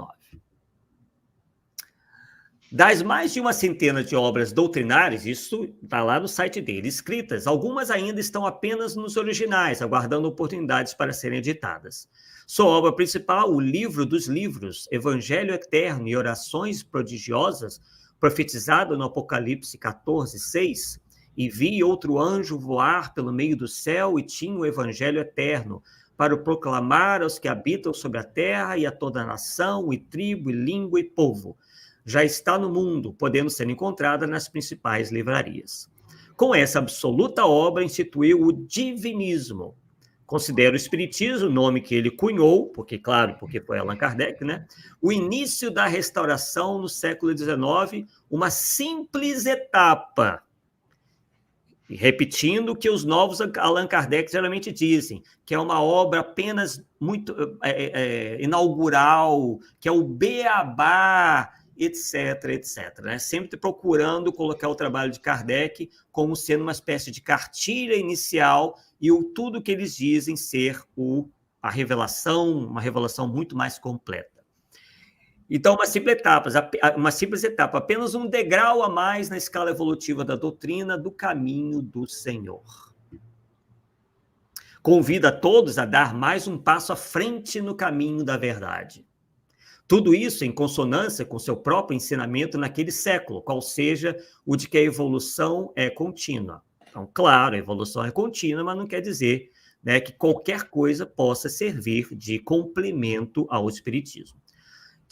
Das mais de uma centena de obras doutrinárias, isso está lá no site dele, escritas, algumas ainda estão apenas nos originais, aguardando oportunidades para serem editadas. Sua obra principal, o Livro dos Livros, Evangelho Eterno e Orações Prodigiosas, profetizado no Apocalipse 14:6, e vi outro anjo voar pelo meio do céu e tinha o evangelho eterno, para o proclamar aos que habitam sobre a terra e a toda nação, e tribo, e língua, e povo. Já está no mundo, podendo ser encontrada nas principais livrarias. Com essa absoluta obra, instituiu o divinismo. Considera o espiritismo, o nome que ele cunhou, porque foi Allan Kardec, né? O início da restauração no século XIX, uma simples etapa. E repetindo o que os novos Allan Kardec geralmente dizem, que é uma obra apenas muito inaugural, que é o beabá, etc., etc. Né? Sempre procurando colocar o trabalho de Kardec como sendo uma espécie de cartilha inicial e tudo que eles dizem ser uma revelação muito mais completa. Então, uma simples etapa, apenas um degrau a mais na escala evolutiva da doutrina do caminho do Senhor. Convida a todos a dar mais um passo à frente no caminho da verdade. Tudo isso em consonância com seu próprio ensinamento naquele século, qual seja o de que a evolução é contínua. Então, claro, a evolução é contínua, mas não quer dizer, né, que qualquer coisa possa servir de complemento ao espiritismo.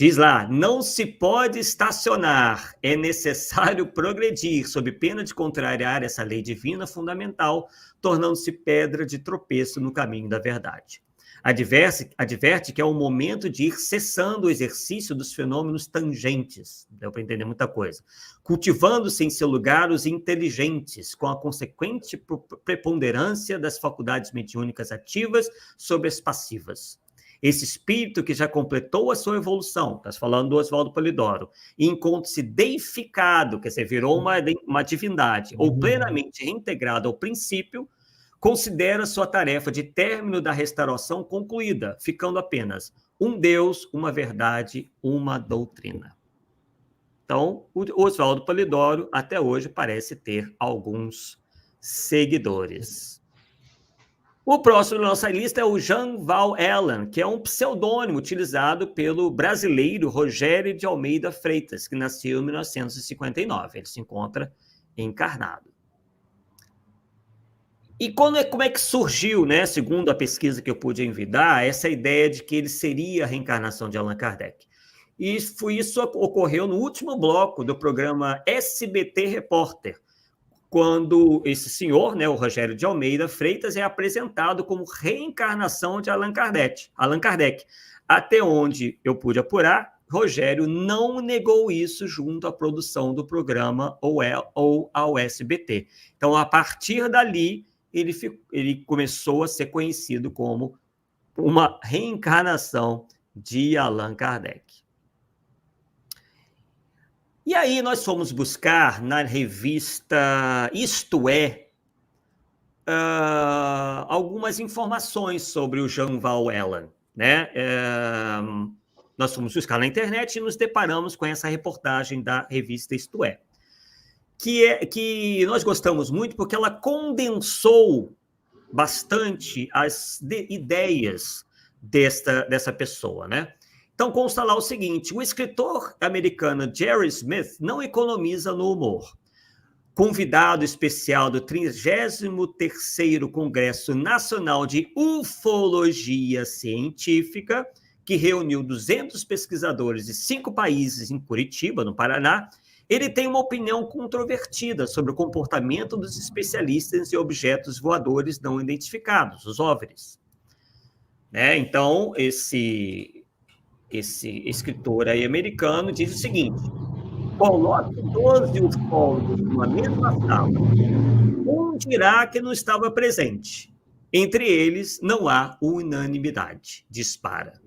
Diz lá, não se pode estacionar, é necessário progredir, sob pena de contrariar essa lei divina fundamental, tornando-se pedra de tropeço no caminho da verdade. Adverte que é o momento de ir cessando o exercício dos fenômenos tangentes, deu para entender muita coisa, cultivando-se em seu lugar os inteligentes, com a consequente preponderância das faculdades mediúnicas ativas sobre as passivas. Esse espírito que já completou a sua evolução, está falando do Oswaldo Polidoro, e encontra-se deificado, quer dizer, virou uma divindade, ou plenamente reintegrado ao princípio, considera sua tarefa de término da restauração concluída, ficando apenas um Deus, uma verdade, uma doutrina. Então, o Oswaldo Polidoro, até hoje, parece ter alguns seguidores. O próximo da nossa lista é o Jean Val Allen, que é um pseudônimo utilizado pelo brasileiro Rogério de Almeida Freitas, que nasceu em 1959. Ele se encontra encarnado. E como é que surgiu, né, segundo a pesquisa que eu pude envidar, essa ideia de que ele seria a reencarnação de Allan Kardec? E isso ocorreu no último bloco do programa SBT Repórter, quando esse senhor, né, o Rogério de Almeida Freitas, é apresentado como reencarnação de Allan Kardec. Até onde eu pude apurar, Rogério não negou isso junto à produção do programa ou ao SBT. Então, a partir dali, ele começou a ser conhecido como uma reencarnação de Allan Kardec. E aí nós fomos buscar na revista Isto É algumas informações sobre o Jean Val Allen, né? Nós fomos buscar na internet e nos deparamos com essa reportagem da revista Isto É, que nós gostamos muito porque ela condensou bastante as ideias dessa pessoa, né? Então, consta lá o seguinte: o escritor americano Jerry Smith não economiza no humor. Convidado especial do 33º Congresso Nacional de Ufologia Científica, que reuniu 200 pesquisadores de 5 países em Curitiba, no Paraná, ele tem uma opinião controvertida sobre o comportamento dos especialistas em objetos voadores não identificados, os OVNIs. Né? Então, esse escritor aí americano diz o seguinte: coloque 12 ufólogos numa mesma sala, um dirá que não estava presente. Entre eles, não há unanimidade, dispara.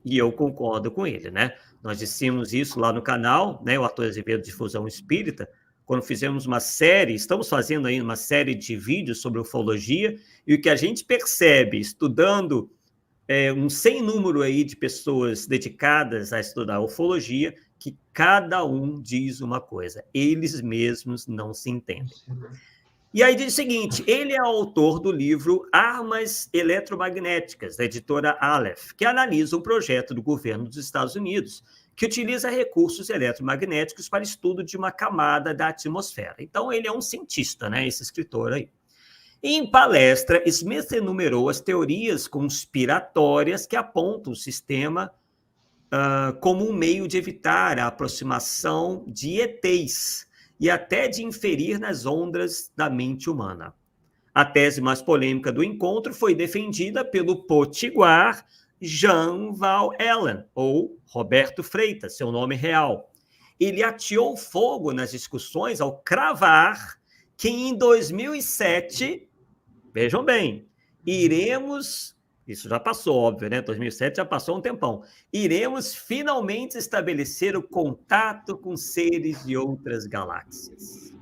E eu concordo com ele, né? Nós dissemos isso lá no canal, né? O Arthur Azevedo Difusão Espírita, quando fizemos uma série, estamos fazendo aí uma série de vídeos sobre ufologia, e o que a gente percebe, estudando um sem número aí de pessoas dedicadas a estudar ufologia, que cada um diz uma coisa, eles mesmos não se entendem. E aí diz o seguinte: ele é autor do livro Armas Eletromagnéticas, da editora Aleph, que analisa um projeto do governo dos Estados Unidos que utiliza recursos eletromagnéticos para estudo de uma camada da atmosfera. Então, ele é um cientista, né, esse escritor aí. Em palestra, Smith enumerou as teorias conspiratórias que apontam o sistema como um meio de evitar a aproximação de ETs e até de inferir nas ondas da mente humana. A tese mais polêmica do encontro foi defendida pelo potiguar Jean Val Allen, ou Roberto Freitas, seu nome real. Ele ateou fogo nas discussões ao cravar que em 2007, vejam bem, isso já passou, óbvio, né? 2007 já passou um tempão. Iremos finalmente estabelecer o contato com seres de outras galáxias.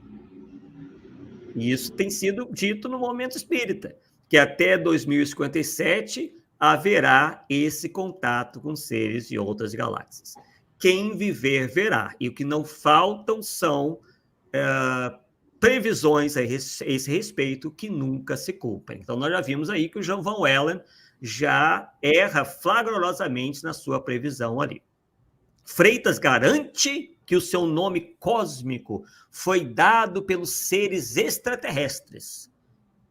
E isso tem sido dito no Momento Espírita, que até 2057 haverá esse contato com seres de outras galáxias. Quem viver, verá. E o que não faltam são previsões a esse respeito que nunca se cumprem. Então, nós já vimos aí que o Jean Van Allen já erra flagrosamente na sua previsão ali. Freitas garante que o seu nome cósmico foi dado pelos seres extraterrestres.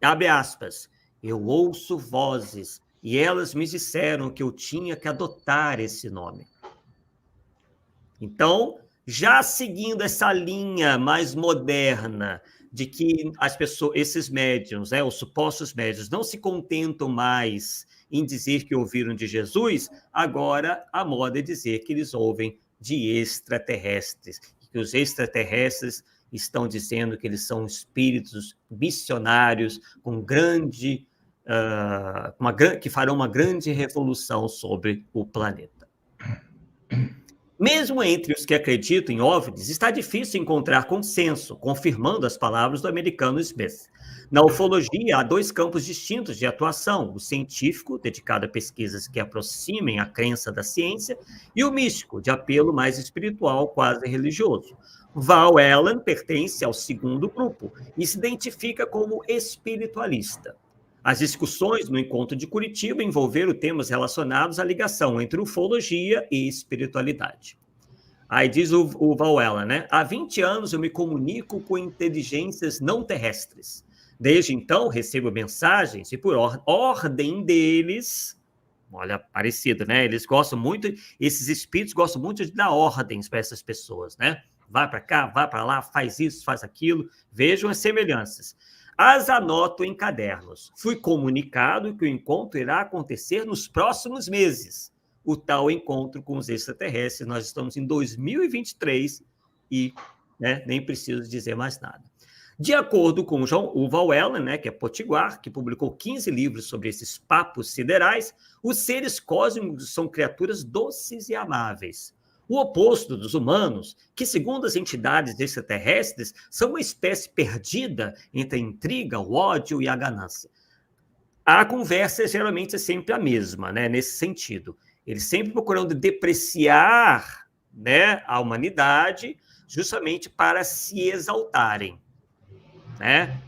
Abre aspas. Eu ouço vozes e elas me disseram que eu tinha que adotar esse nome. Então, já seguindo essa linha mais moderna de que as pessoas, esses médiuns, os supostos médiuns, não se contentam mais em dizer que ouviram de Jesus, agora a moda é dizer que eles ouvem de extraterrestres, que os extraterrestres estão dizendo que eles são espíritos missionários que farão uma grande revolução sobre o planeta. Mesmo entre os que acreditam em OVNIs, está difícil encontrar consenso, confirmando as palavras do americano Smith. Na ufologia, há 2 campos distintos de atuação: o científico, dedicado a pesquisas que aproximem a crença da ciência, e o místico, de apelo mais espiritual, quase religioso. Val Allen pertence ao segundo grupo e se identifica como espiritualista. As discussões no encontro de Curitiba envolveram temas relacionados à ligação entre ufologia e espiritualidade. Aí diz o Val Allen, né? Há 20 anos eu me comunico com inteligências não terrestres. Desde então, recebo mensagens e por ordem deles, olha, parecido, né? Esses espíritos gostam muito de dar ordens para essas pessoas, né? vai para cá, vai para lá, faz isso, faz aquilo. Vejam as semelhanças. As anoto em cadernos. Fui comunicado que o encontro irá acontecer nos próximos meses. O tal encontro com os extraterrestres. Nós estamos em 2023 e nem preciso dizer mais nada. De acordo com o Val Allen, que é potiguar, que publicou 15 livros sobre esses papos siderais, os seres cósmicos são criaturas doces e amáveis. O oposto dos humanos, que, segundo as entidades extraterrestres, são uma espécie perdida entre a intriga, o ódio e a ganância. A conversa geralmente é sempre a mesma, nesse sentido. Eles sempre procurando depreciar a humanidade justamente para se exaltarem.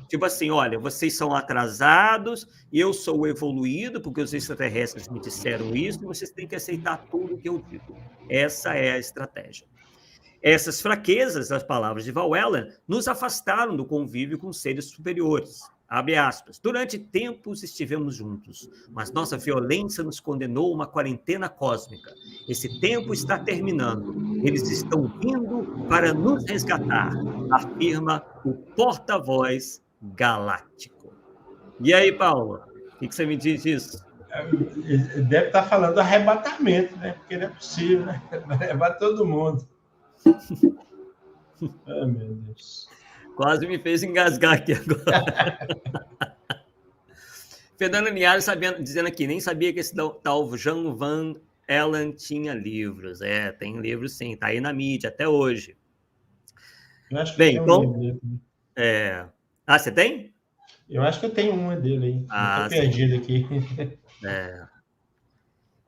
Tipo assim, olha, vocês são atrasados, eu sou evoluído, porque os extraterrestres me disseram isso, e vocês têm que aceitar tudo o que eu digo. Essa é a estratégia. Essas fraquezas, as palavras de Val Allen, nos afastaram do convívio com seres superiores. Abre aspas. Durante tempos estivemos juntos, mas nossa violência nos condenou a uma quarentena cósmica. Esse tempo está terminando. Eles estão vindo para nos resgatar, afirma o porta-voz galáctico. E aí, Paulo, o que você me diz disso? Deve estar falando do arrebatamento, porque não é possível, arrebata todo mundo. Ai, meu Deus. Quase me fez engasgar aqui agora. Fernando Linhares dizendo aqui, nem sabia que esse tal Jean Van Allen tinha livros. Tem livros sim, está aí na mídia até hoje. Eu acho que tem um livro dele. Você tem? Eu acho que eu tenho um dele aí. Estou perdido aqui.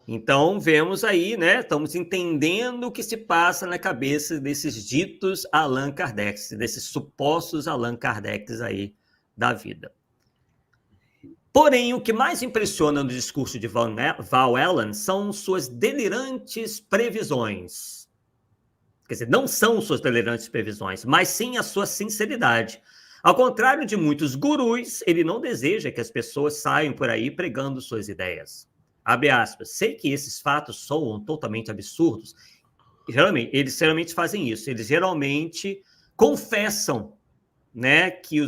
Então, vemos aí, estamos entendendo o que se passa na cabeça desses ditos Allan Kardec, desses supostos Allan Kardec aí da vida. Porém, o que mais impressiona no discurso de Val Allen são suas delirantes previsões. Quer dizer, não são suas delirantes previsões, mas sim a sua sinceridade. Ao contrário de muitos gurus, ele não deseja que as pessoas saiam por aí pregando suas ideias. Abre aspas, sei que esses fatos soam totalmente absurdos. Eles geralmente fazem isso. Eles geralmente confessam que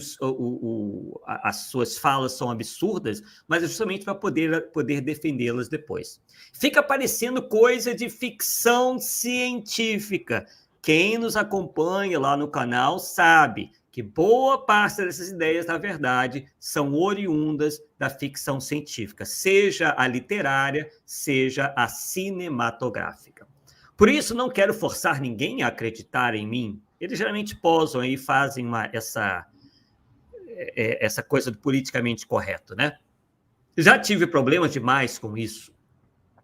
as suas falas são absurdas, mas é justamente para poder defendê-las depois. Fica parecendo coisa de ficção científica. Quem nos acompanha lá no canal sabe que boa parte dessas ideias, na verdade, são oriundas da ficção científica, seja a literária, seja a cinematográfica. Por isso, não quero forçar ninguém a acreditar em mim. Eles geralmente posam e fazem essa coisa do politicamente correto, Já tive problemas demais com isso.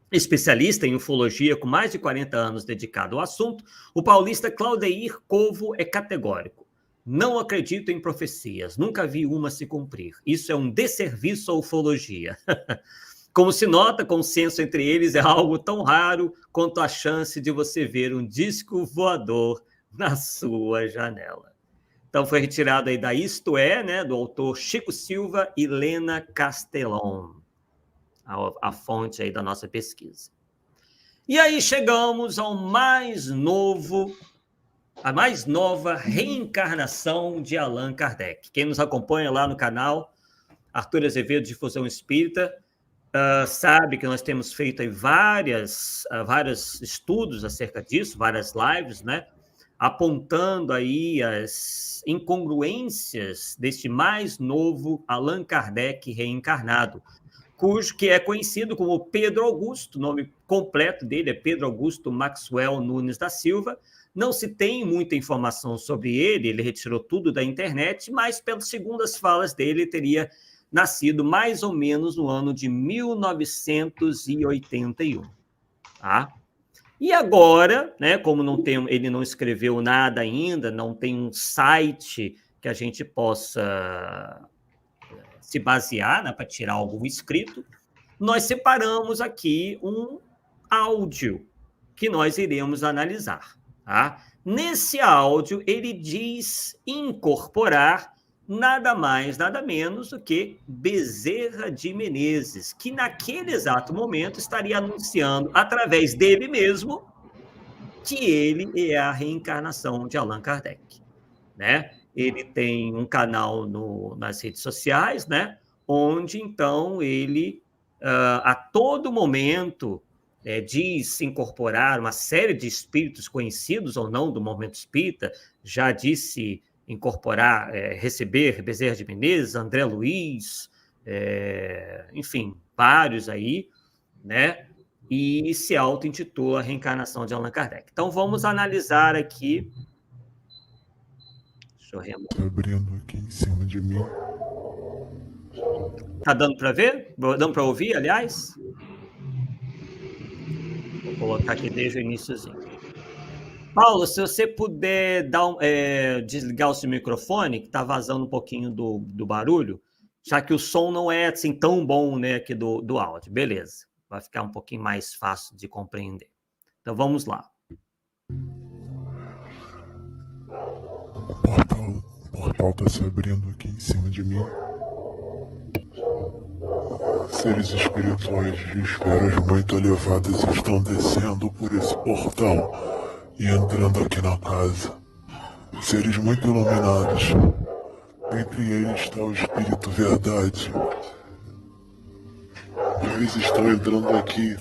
Especialista em ufologia com mais de 40 anos dedicado ao assunto, o paulista Claudeir Covo é categórico. Não acredito em profecias, nunca vi uma se cumprir. Isso é um desserviço à ufologia. Como se nota, consenso entre eles é algo tão raro quanto a chance de você ver um disco voador na sua janela. Então, foi retirado aí da Isto É, do autor Chico Silva e Lena Castellon, a fonte aí da nossa pesquisa. E aí chegamos ao a mais nova reencarnação de Allan Kardec. Quem nos acompanha lá no canal, Arthur Azevedo, Difusão Espírita, sabe que nós temos feito aí vários estudos acerca disso, várias lives, apontando aí as incongruências deste mais novo Allan Kardec reencarnado, cujo que é conhecido como Pedro Augusto, o nome completo dele é Pedro Augusto Maxwell Nunes da Silva. Não se tem muita informação sobre ele retirou tudo da internet, mas, segundo as falas dele, teria nascido mais ou menos no ano de 1981. E agora, como ele não escreveu nada ainda, não tem um site que a gente possa se basear para tirar algum escrito, nós separamos aqui um áudio que nós iremos analisar. Nesse áudio, ele diz incorporar nada mais, nada menos do que Bezerra de Menezes, que naquele exato momento estaria anunciando, através dele mesmo, que ele é a reencarnação de Allan Kardec, né? Ele tem um canal nas redes sociais, né? Onde, então, ele, a todo momento, diz incorporar uma série de espíritos conhecidos ou não do movimento espírita, já disse incorporar, receber Bezerra de Menezes, André Luiz, enfim, vários aí, né? E se auto-intitula a reencarnação de Allan Kardec. Então, vamos analisar aqui. Deixa eu remover. Abrindo aqui em cima de mim. Tá dando para ver? Dando para ouvir, aliás? Vou colocar aqui desde o iníciozinho. Paulo, se você puder desligar o seu microfone, que está vazando um pouquinho do barulho, já que o som não é assim tão bom, né, aqui do áudio. Beleza. Vai ficar um pouquinho mais fácil de compreender. Então, vamos lá. O portal está se abrindo aqui em cima de mim. Seres espirituais de esferas muito elevadas estão descendo por esse portal e entrando aqui na casa. Seres muito iluminados. Entre eles está o Espírito Verdade. Eles estão entrando aqui.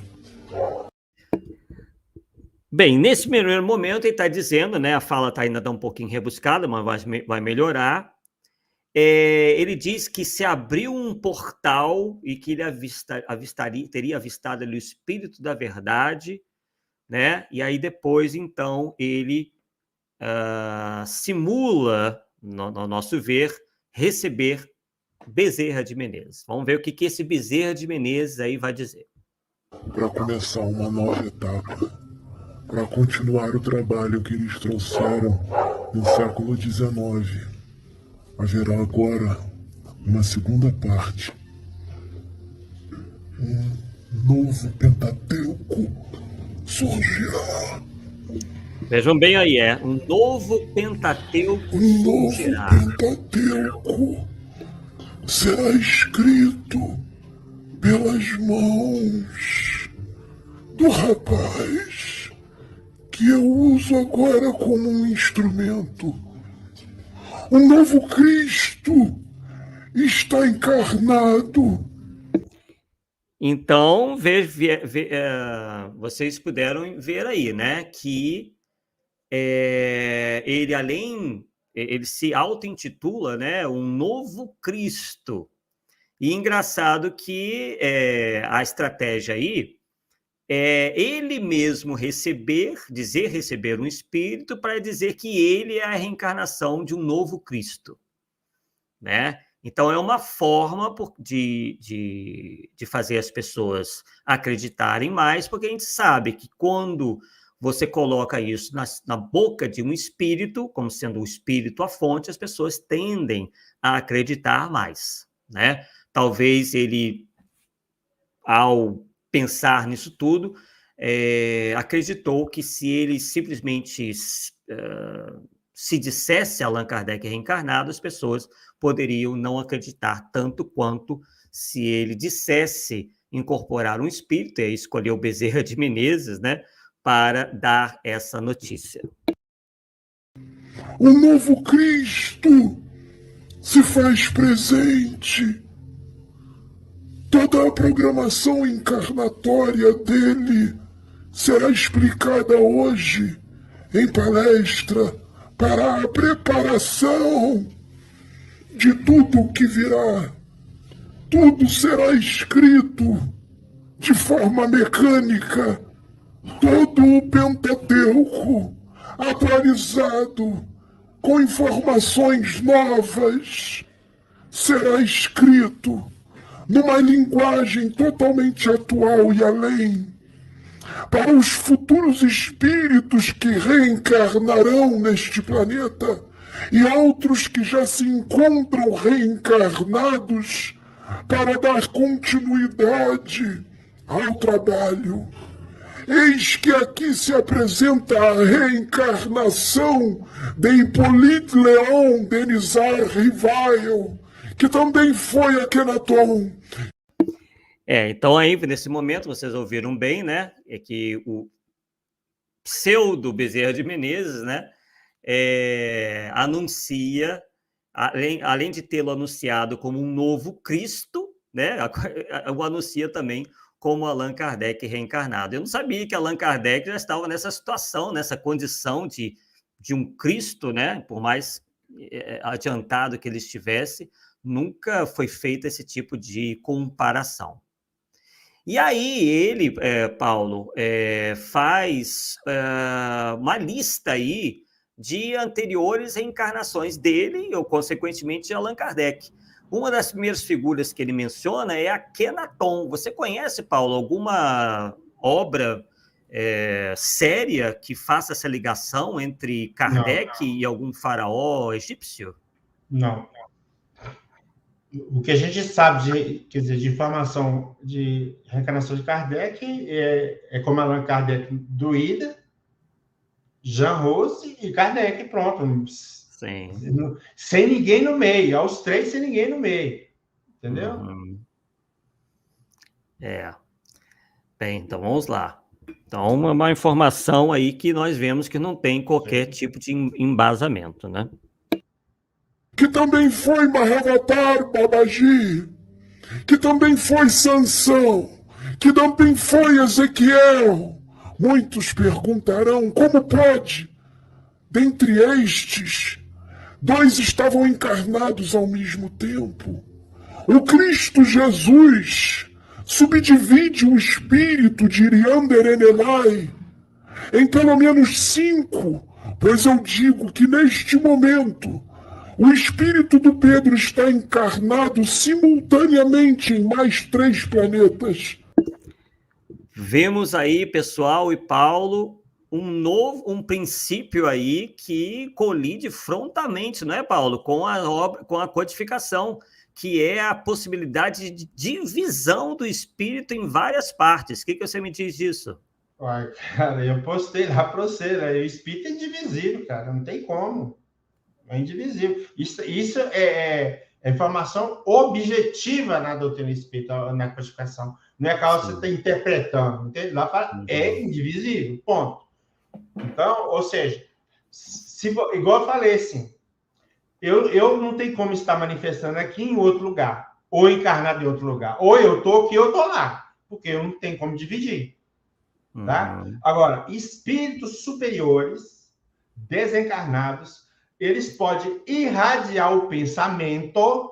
Bem, nesse primeiro momento ele está dizendo, né, a fala está ainda um pouquinho rebuscada, mas vai melhorar. Ele diz que se abriu um portal e que ele teria avistado ali o Espírito da Verdade, né? E aí depois, então, ele simula, no nosso ver, receber Bezerra de Menezes. Vamos ver o que esse Bezerra de Menezes aí vai dizer. Para começar uma nova etapa, para continuar o trabalho que eles trouxeram no século XIX, haverá agora uma segunda parte. Um novo Pentateuco surgirá. Vejam bem aí, um novo Pentateuco surgirá. Um novo Pentateuco será escrito pelas mãos do rapaz que eu uso agora como um instrumento. O novo Cristo está encarnado. Então, vocês puderam ver aí, né, que ele se auto-intitula, né, um novo Cristo. E engraçado que a estratégia aí é ele mesmo dizer receber um espírito para dizer que ele é a reencarnação de um novo Cristo, né? Então, é uma forma de fazer as pessoas acreditarem mais, porque a gente sabe que quando você coloca isso na boca de um espírito, como sendo o espírito a fonte, as pessoas tendem a acreditar mais, né? Talvez ele, ao pensar nisso tudo, acreditou que se ele simplesmente se dissesse Allan Kardec reencarnado, as pessoas poderiam não acreditar tanto quanto se ele dissesse incorporar um espírito, e escolheu Bezerra de Menezes, né, para dar essa notícia. O novo Cristo se faz presente. Toda a programação encarnatória dele será explicada hoje em palestra para a preparação de tudo o que virá. Tudo será escrito de forma mecânica. Todo o Pentateuco atualizado com informações novas será escrito numa linguagem totalmente atual e além, para os futuros espíritos que reencarnarão neste planeta e outros que já se encontram reencarnados, para dar continuidade ao trabalho. Eis que aqui se apresenta a reencarnação de Hippolyte Léon Denisard Rivail, que também foi Akhenaton. Então aí, nesse momento, vocês ouviram bem, né? É que pseudo Bezerra de Menezes, né, anuncia, além de tê-lo anunciado como um novo Cristo, né, o anuncia também como Allan Kardec reencarnado. Eu não sabia que Allan Kardec já estava nessa situação, nessa condição de um Cristo, né, por mais adiantado que ele estivesse, nunca foi feito esse tipo de comparação. E aí ele, Paulo, faz uma lista aí de anteriores reencarnações dele, ou consequentemente de Allan Kardec. Uma das primeiras figuras que ele menciona é Akhenaton. Você conhece, Paulo, alguma obra séria que faça essa ligação entre Kardec e algum faraó egípcio? Não. O que a gente sabe de informação de reencarnação de Kardec é como Allan Kardec, Druida, Jean Rose e Kardec, pronto. Sim. Sem ninguém no meio, aos três sem ninguém no meio. Entendeu? Bem, então vamos lá. Então, uma informação aí que nós vemos que não tem qualquer tipo de embasamento, né? Que também foi Mahavatar, Babaji, que também foi Sansão, que também foi Ezequiel. Muitos perguntarão como pode, dentre estes, 2 estavam encarnados ao mesmo tempo. O Cristo Jesus subdivide o espírito de Iriander Enelai em pelo menos 5, pois eu digo que neste momento o espírito do Pedro está encarnado simultaneamente em mais 3 planetas. Vemos aí, pessoal e Paulo, um princípio aí que colide frontalmente, não é, Paulo, com a codificação, que é a possibilidade de divisão do espírito em várias partes. O que você me diz disso? Uai, cara, eu postei lá para você, né? O espírito é indivisível, cara, não tem como. É indivisível. Isso é informação objetiva na doutrina espírita, na codificação. Não é que você está interpretando. Entende? Lá fala, é indivisível, ponto. Então, ou seja, igual eu falei assim, eu não tenho como estar manifestando aqui em outro lugar, ou encarnado em outro lugar. Ou eu estou aqui, ou eu estou lá, porque eu não tenho como dividir. Tá? Agora, espíritos superiores, desencarnados, eles podem irradiar o pensamento,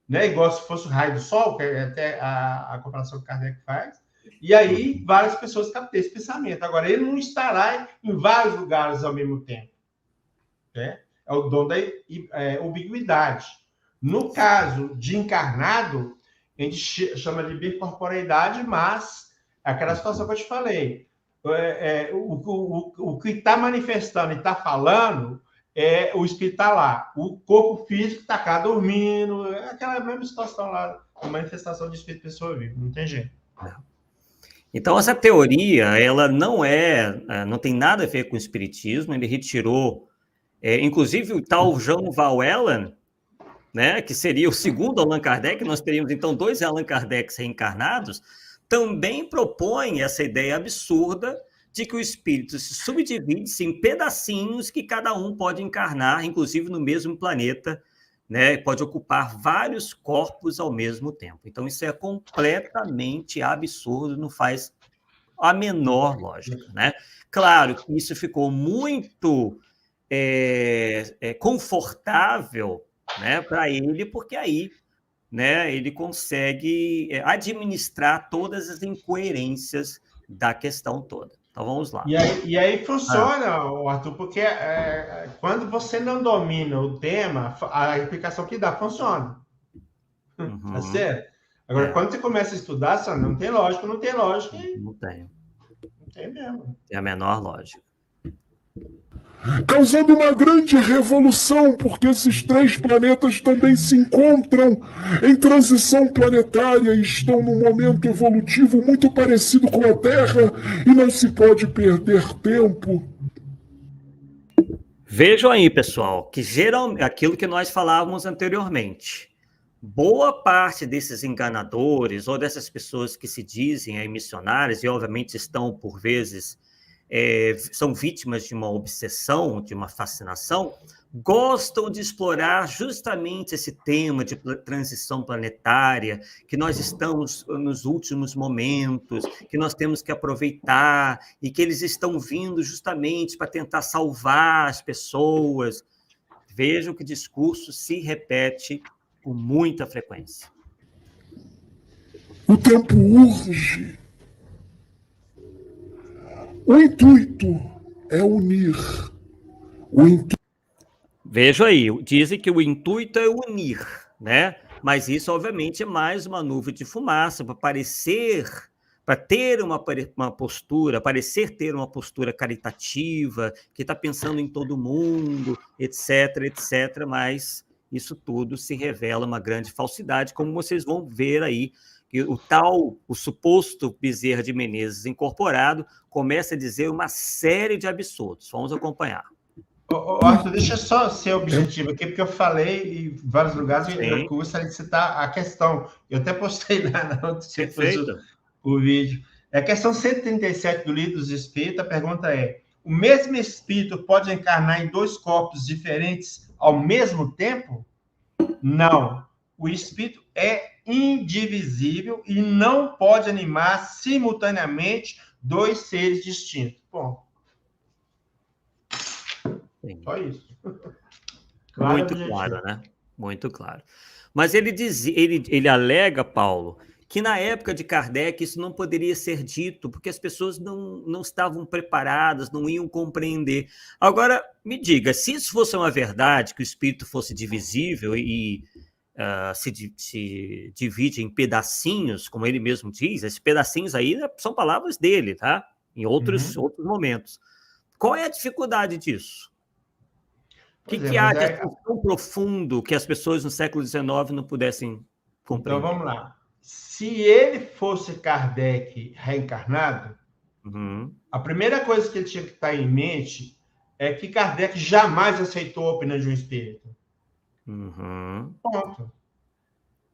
né? Igual se fosse o raio do sol, que é até a comparação que o Kardec faz, e aí várias pessoas captam esse pensamento. Agora, ele não estará em vários lugares ao mesmo tempo. Né? É o dom da ubiquidade. No caso de encarnado, a gente chama de bicorporeidade, mas é aquela situação que eu te falei. O que está manifestando e está falando, o espírito está lá. O corpo físico está cá dormindo. É aquela mesma situação lá, a manifestação de espírito pessoa viva. Não tem jeito. Então, essa teoria, ela não tem nada a ver com o espiritismo. Ele retirou, inclusive, o tal Jean Valjean, né, que seria o segundo Allan Kardec. Nós teríamos, então, 2 Allan Kardec reencarnados. Também propõe essa ideia absurda de que o espírito se subdivide em pedacinhos que cada um pode encarnar, inclusive no mesmo planeta, né? Pode ocupar vários corpos ao mesmo tempo. Então, isso é completamente absurdo, não faz a menor lógica, né? Claro que isso ficou muito confortável, né, para ele, porque aí, né, ele consegue administrar todas as incoerências da questão toda. Então, vamos lá. E aí funciona, Arthur, porque quando você não domina o tema, a explicação que dá funciona. Tá certo? Agora, quando você começa a estudar, só não tem lógica. Não tem. Não tem mesmo. Tem a menor lógica. Causando uma grande revolução, porque esses 3 planetas também se encontram em transição planetária e estão num momento evolutivo muito parecido com a Terra e não se pode perder tempo. Vejam aí, pessoal, que aquilo que nós falávamos anteriormente, boa parte desses enganadores ou dessas pessoas que se dizem aí missionárias e, obviamente, estão, por vezes, são vítimas de uma obsessão, de uma fascinação, gostam de explorar justamente esse tema de transição planetária, que nós estamos nos últimos momentos, que nós temos que aproveitar e que eles estão vindo justamente para tentar salvar as pessoas. Vejam que o discurso se repete com muita frequência. O tempo urge. O intuito é unir. Veja aí, dizem que o intuito é unir, né? Mas isso, obviamente, é mais uma nuvem de fumaça para ter uma postura, parecer ter uma postura caritativa, que está pensando em todo mundo, etc., etc., mas isso tudo se revela uma grande falsidade, como vocês vão ver aí, que o suposto Bezerra de Menezes incorporado começa a dizer uma série de absurdos. Vamos acompanhar. Arthur, deixa eu só ser objetivo aqui, porque eu falei em vários lugares e eu gostaria de citar a questão. Eu até postei lá na notícia o vídeo. A questão 137 do Livro dos Espíritos, a pergunta é: o mesmo espírito pode encarnar em 2 corpos diferentes ao mesmo tempo? Não. O espírito é indivisível e não pode animar simultaneamente 2 seres distintos. Bom. Só isso. Muito claro, né? Muito claro. Mas ele alega, Paulo, que na época de Kardec isso não poderia ser dito, porque as pessoas não estavam preparadas, não iam compreender. Agora, me diga, se isso fosse uma verdade, que o espírito fosse divisível e se divide em pedacinhos, como ele mesmo diz, esses pedacinhos aí são palavras dele, tá? Em outros momentos. Qual é a dificuldade disso? O que há de tão profundo que as pessoas no século XIX não pudessem compreender? Então, vamos lá. Se ele fosse Kardec reencarnado, a primeira coisa que ele tinha que estar em mente é que Kardec jamais aceitou a opinião de um espírito. Ponto.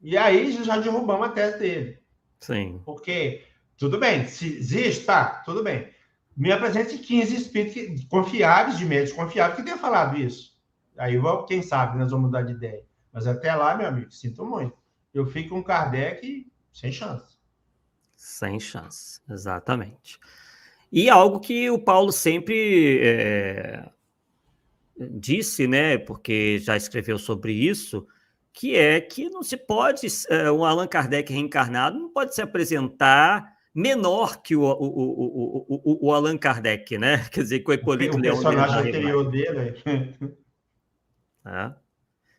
E aí já derrubamos a tese dele. Sim. Porque, tudo bem, se existe, tá, tudo bem. Me apresente 15 espíritos confiáveis, de médios confiáveis, que tenham falado isso. Aí, quem sabe, nós vamos mudar de ideia. Mas até lá, meu amigo, sinto muito. Eu fico com Kardec sem chance. Sem chance, exatamente. E algo que o Paulo sempre disse, né, porque já escreveu sobre isso, que é que não se pode, um Allan Kardec reencarnado não pode se apresentar menor que o Allan Kardec, né? Quer dizer, que o Hipólito Leão... O personagem anterior dele...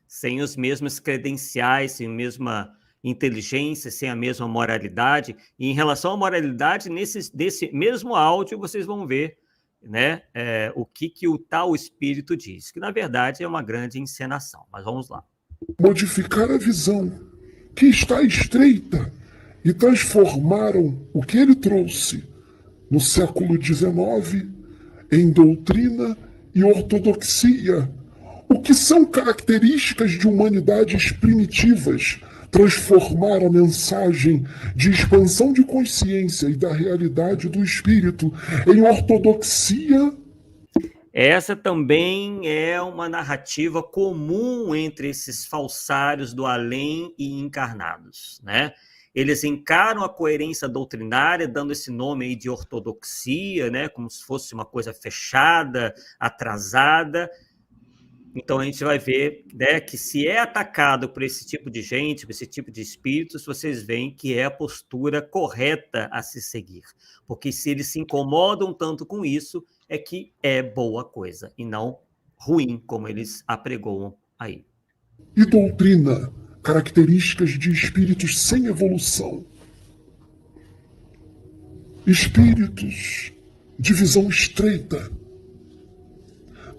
sem os mesmos credenciais, sem a mesma inteligência, sem a mesma moralidade. E em relação à moralidade, desse mesmo áudio, vocês vão ver, né, o que o tal espírito diz, que na verdade é uma grande encenação. Mas vamos lá. Modificar a visão, que está estreita, e transformaram o que ele trouxe no século XIX em doutrina e ortodoxia, o que são características de humanidades primitivas, transformar a mensagem de expansão de consciência e da realidade do espírito em ortodoxia. Essa também é uma narrativa comum entre esses falsários do além e encarnados, né? Eles encaram a coerência doutrinária, dando esse nome aí de ortodoxia, né? Como se fosse uma coisa fechada, atrasada. Então, a gente vai ver, né, que se é atacado por esse tipo de gente, por esse tipo de espíritos, vocês veem que é a postura correta a se seguir. Porque se eles se incomodam tanto com isso, é que é boa coisa, e não ruim, como eles apregoam aí. E doutrina, características de espíritos sem evolução. Espíritos de visão estreita.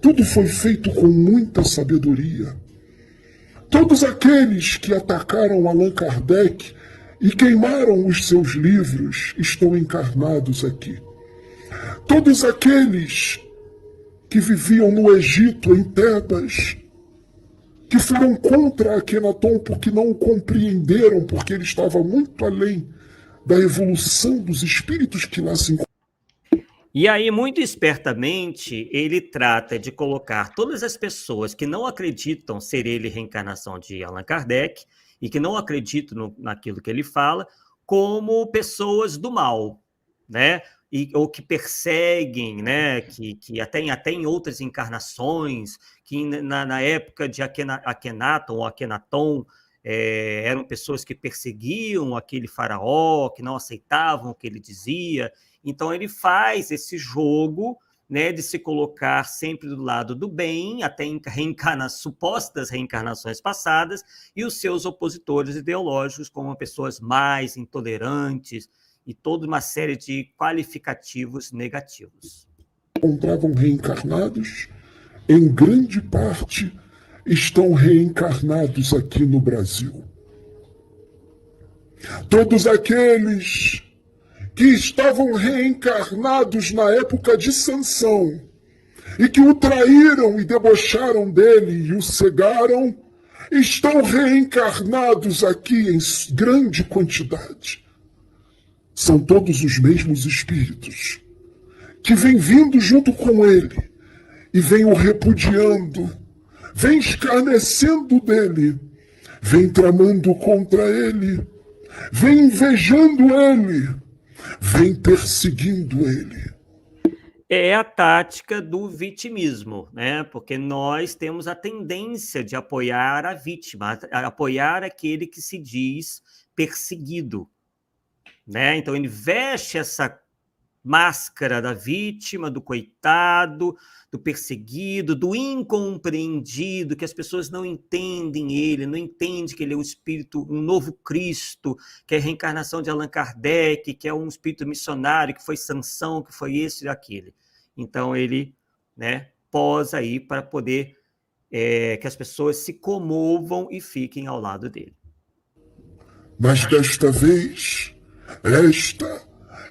Tudo foi feito com muita sabedoria. Todos aqueles que atacaram Allan Kardec e queimaram os seus livros estão encarnados aqui. Todos aqueles que viviam no Egito, em Tebas, que foram contra Akenaton porque não o compreenderam, porque ele estava muito além da evolução dos espíritos que lá se encontram. E aí, muito espertamente, ele trata de colocar todas as pessoas que não acreditam ser ele reencarnação de Allan Kardec e que não acreditam naquilo que ele fala, como pessoas do mal, né? Ou que perseguem, né? Que até em outras encarnações, que na época de Akhenaton ou Akhenaton, eram pessoas que perseguiam aquele faraó, que não aceitavam o que ele dizia. Então, ele faz esse jogo, né, de se colocar sempre do lado do bem, até em supostas reencarnações passadas, e os seus opositores ideológicos como pessoas mais intolerantes e toda uma série de qualificativos negativos. Encontravam reencarnados, em grande parte estão reencarnados aqui no Brasil. Todos aqueles que estavam reencarnados na época de Sansão e que o traíram e debocharam dele e o cegaram, estão reencarnados aqui em grande quantidade. São todos os mesmos espíritos que vêm vindo junto com ele e vêm o repudiando, vêm escarnecendo dele, vêm tramando contra ele, vêm invejando ele, vem perseguindo ele. É a tática do vitimismo, né? Porque nós temos a tendência de apoiar a vítima, apoiar aquele que se diz perseguido, né? Então ele veste essa máscara da vítima, do coitado, do perseguido, do incompreendido, que as pessoas não entendem ele, não entendem que ele é um espírito, um novo Cristo, que é a reencarnação de Allan Kardec, que é um espírito missionário, que foi Sansão, que foi esse e aquele. Então ele, né, posa aí para poder que as pessoas se comovam e fiquem ao lado dele. Mas desta vez, esta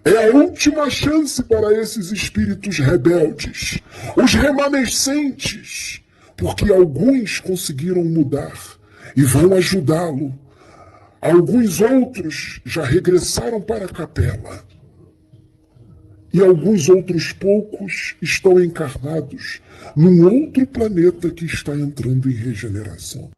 é a última chance para esses espíritos rebeldes, os remanescentes, porque alguns conseguiram mudar e vão ajudá-lo. Alguns outros já regressaram para a capela. E alguns outros poucos estão encarnados num outro planeta que está entrando em regeneração.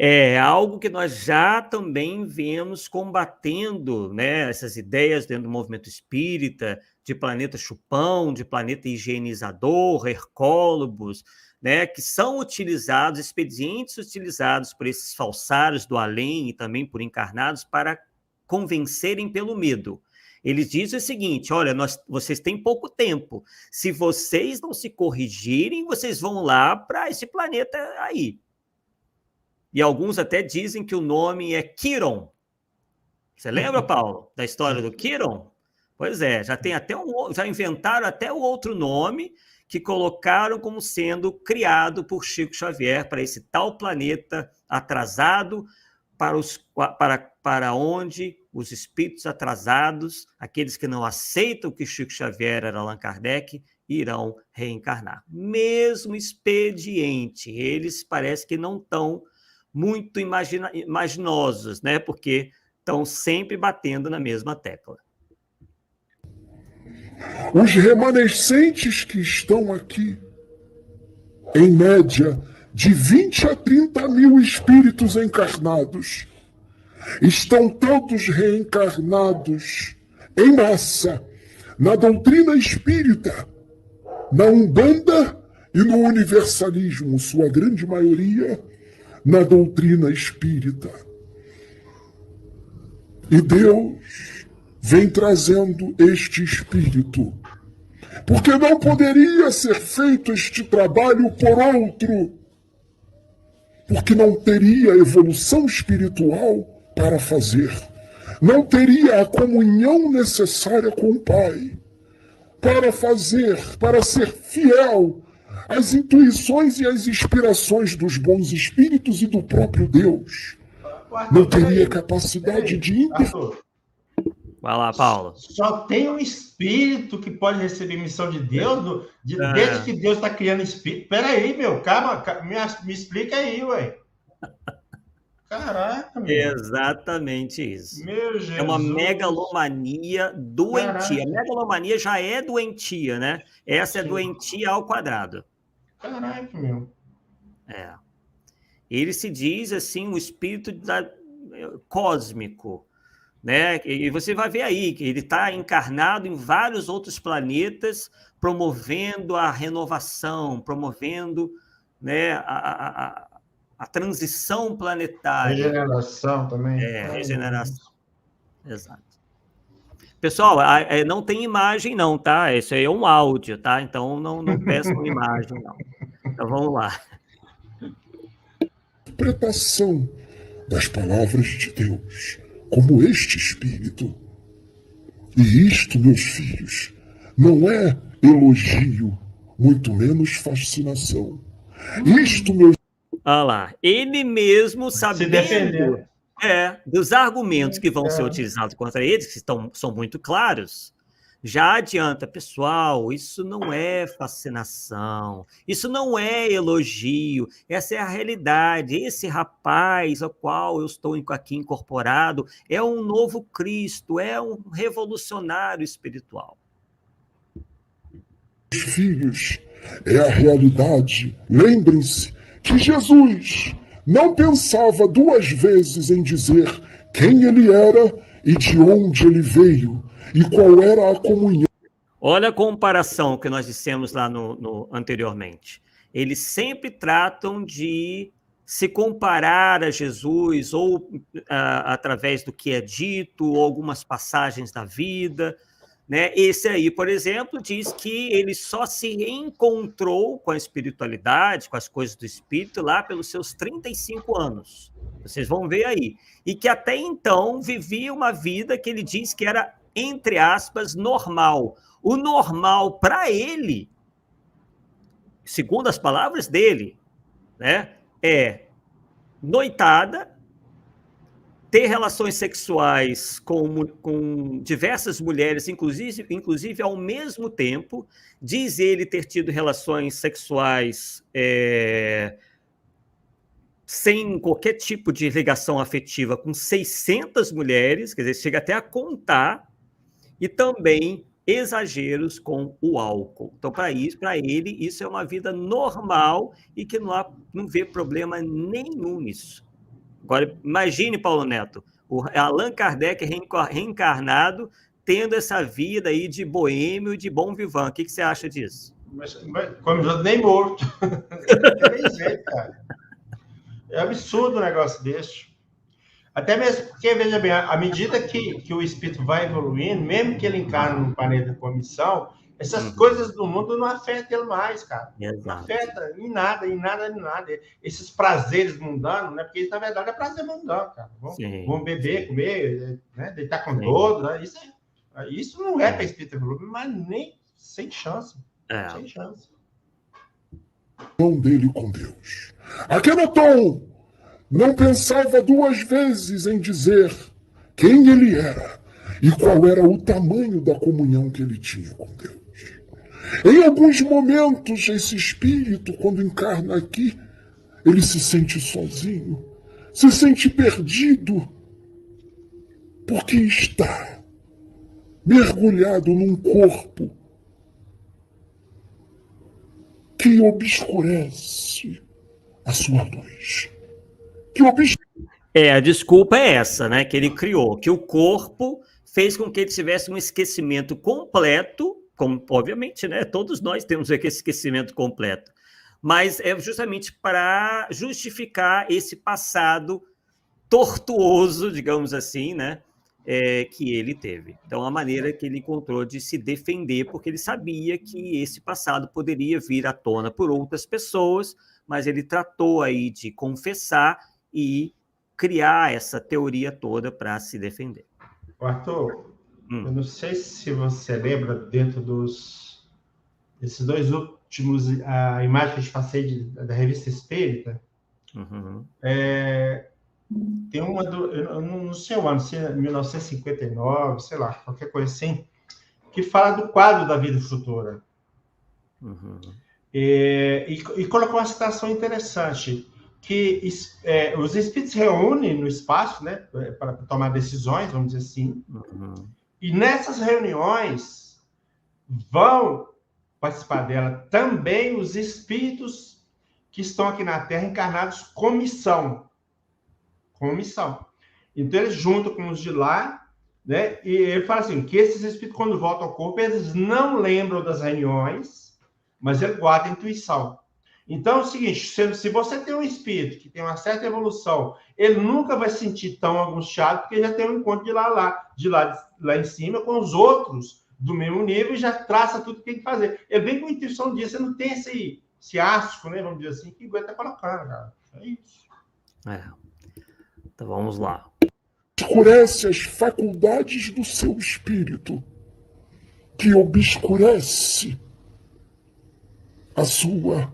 É algo que nós já também vemos combatendo, né, essas ideias dentro do movimento espírita, de planeta chupão, de planeta higienizador, hercólogos, né, que são utilizados, expedientes utilizados por esses falsários do além e também por encarnados para convencerem pelo medo. Eles dizem o seguinte: olha, vocês têm pouco tempo, se vocês não se corrigirem, vocês vão lá para esse planeta aí. E alguns até dizem que o nome é Quiron. Você lembra, Paulo, da história do Quiron? Pois é, já inventaram até o outro nome que colocaram como sendo criado por Chico Xavier para esse tal planeta atrasado, para onde os espíritos atrasados, aqueles que não aceitam que Chico Xavier era Allan Kardec, irão reencarnar. Mesmo expediente, eles parece que não estão muito imaginosos, né? Porque estão sempre batendo na mesma tecla. Os remanescentes que estão aqui, em média, de 20 a 30 mil espíritos encarnados, estão todos reencarnados em massa na doutrina espírita, na Umbanda e no universalismo, sua grande maioria na doutrina espírita. E Deus vem trazendo este espírito, porque não poderia ser feito este trabalho por outro, porque não teria evolução espiritual para fazer, não teria a comunhão necessária com o Pai para fazer, para ser fiel às intuições e às inspirações dos bons espíritos e do próprio Deus. Não teria capacidade de Vai lá, Paulo. Só tem um espírito que pode receber missão de Deus, desde que Deus está criando espírito. Peraí, meu, calma, me explica aí, ué. Caraca, meu. Exatamente isso. Meu Jesus. É uma megalomania doentia. Caraca. A megalomania já é doentia, né? Essa é doentia ao quadrado. Caraca, meu. Ele se diz, assim, o espírito cósmico, né? E você vai ver aí que ele está encarnado em vários outros planetas, promovendo a renovação, promovendo, né, a transição planetária. Regeneração também. Regeneração. Exato. Pessoal, não tem imagem não, tá? Isso aí é um áudio, tá? Então não peçam imagem, não. Então vamos lá. Interpretação das palavras de Deus, como este Espírito. E isto, meus filhos, não é elogio, muito menos fascinação. Isto, meus... Olha lá, ele mesmo sabendo dos argumentos que vão ser utilizados contra eles, que são muito claros, já adianta, pessoal, isso não é fascinação, isso não é elogio, essa é a realidade. Esse rapaz ao qual eu estou aqui incorporado é um novo Cristo, é um revolucionário espiritual. Filhos, é a realidade. Lembrem-se que Jesus não pensava duas vezes em dizer quem ele era e de onde ele veio e qual era a comunhão. Olha a comparação que nós dissemos lá anteriormente. Eles sempre tratam de se comparar a Jesus ou através do que é dito, ou algumas passagens da vida, né? Esse aí, por exemplo, diz que ele só se reencontrou com a espiritualidade, com as coisas do espírito, lá pelos seus 35 anos. Vocês vão ver aí. E que até então vivia uma vida que ele diz que era, entre aspas, normal. O normal para ele, segundo as palavras dele, né, é noitada, ter relações sexuais com diversas mulheres, inclusive ao mesmo tempo. Diz ele ter tido relações sexuais sem qualquer tipo de ligação afetiva com 600 mulheres, quer dizer, chega até a contar, e também exageros com o álcool. Então, para ele, isso é uma vida normal e que não vê problema nenhum nisso. Agora, imagine, Paulo Neto, o Allan Kardec reencarnado, tendo essa vida aí de boêmio e de bom vivant. O que você acha disso? Mas como já nem morto. Não tem nem jeito, cara. É absurdo um negócio desse. Até mesmo porque, veja bem, à medida que o espírito vai evoluindo, mesmo que ele encarne no planeta com a missão, essas coisas do mundo não afetam ele mais, cara. Exato. Não afeta em nada. Esses prazeres mundanos, né? Porque isso, na verdade, é prazer mundano, cara. Vamos beber, comer, né? Deitar com todo, né? Isso não é para espírito evoluir, mas nem sem chance. Sem chance. Dele com Deus. Akhenaton não pensava duas vezes em dizer quem ele era e qual era o tamanho da comunhão que ele tinha com Deus. Em alguns momentos, esse espírito, quando encarna aqui, ele se sente sozinho, se sente perdido, porque está mergulhado num corpo que obscurece a sua luz. A desculpa é essa, né, que ele criou, que o corpo fez com que ele tivesse um esquecimento completo, como, obviamente, né, todos nós temos aquele esquecimento completo, mas é justamente para justificar esse passado tortuoso, digamos assim, né, que ele teve. Então, a maneira que ele encontrou de se defender, porque ele sabia que esse passado poderia vir à tona por outras pessoas, mas ele tratou aí de confessar e criar essa teoria toda para se defender. Arthur, eu não sei se você lembra, dentro desses dois últimos, a imagem que eu te passei da Revista Espírita, Tem uma eu não sei o ano, se é 1959, sei lá, qualquer coisa assim, que fala do quadro da vida futura. Uhum. E colocou uma citação interessante, que os espíritos se reúnem no espaço, né, para tomar decisões, vamos dizer assim, e nessas reuniões vão participar dela também os espíritos que estão aqui na Terra encarnados com missão. Então, eles juntam com os de lá, né? E ele fala assim, que esses espíritos, quando voltam ao corpo, eles não lembram das reuniões, mas ele guarda a intuição. Então, é o seguinte, se você tem um espírito que tem uma certa evolução, ele nunca vai se sentir tão angustiado, porque já tem um encontro de lá em cima com os outros do mesmo nível e já traça tudo que tem que fazer. Ele vem com a intuição disso, você não tem esse asco, né, vamos dizer assim, que aguenta colocando, cara. É isso. Então, vamos lá. Obscurece as faculdades do seu espírito, que obscurece a sua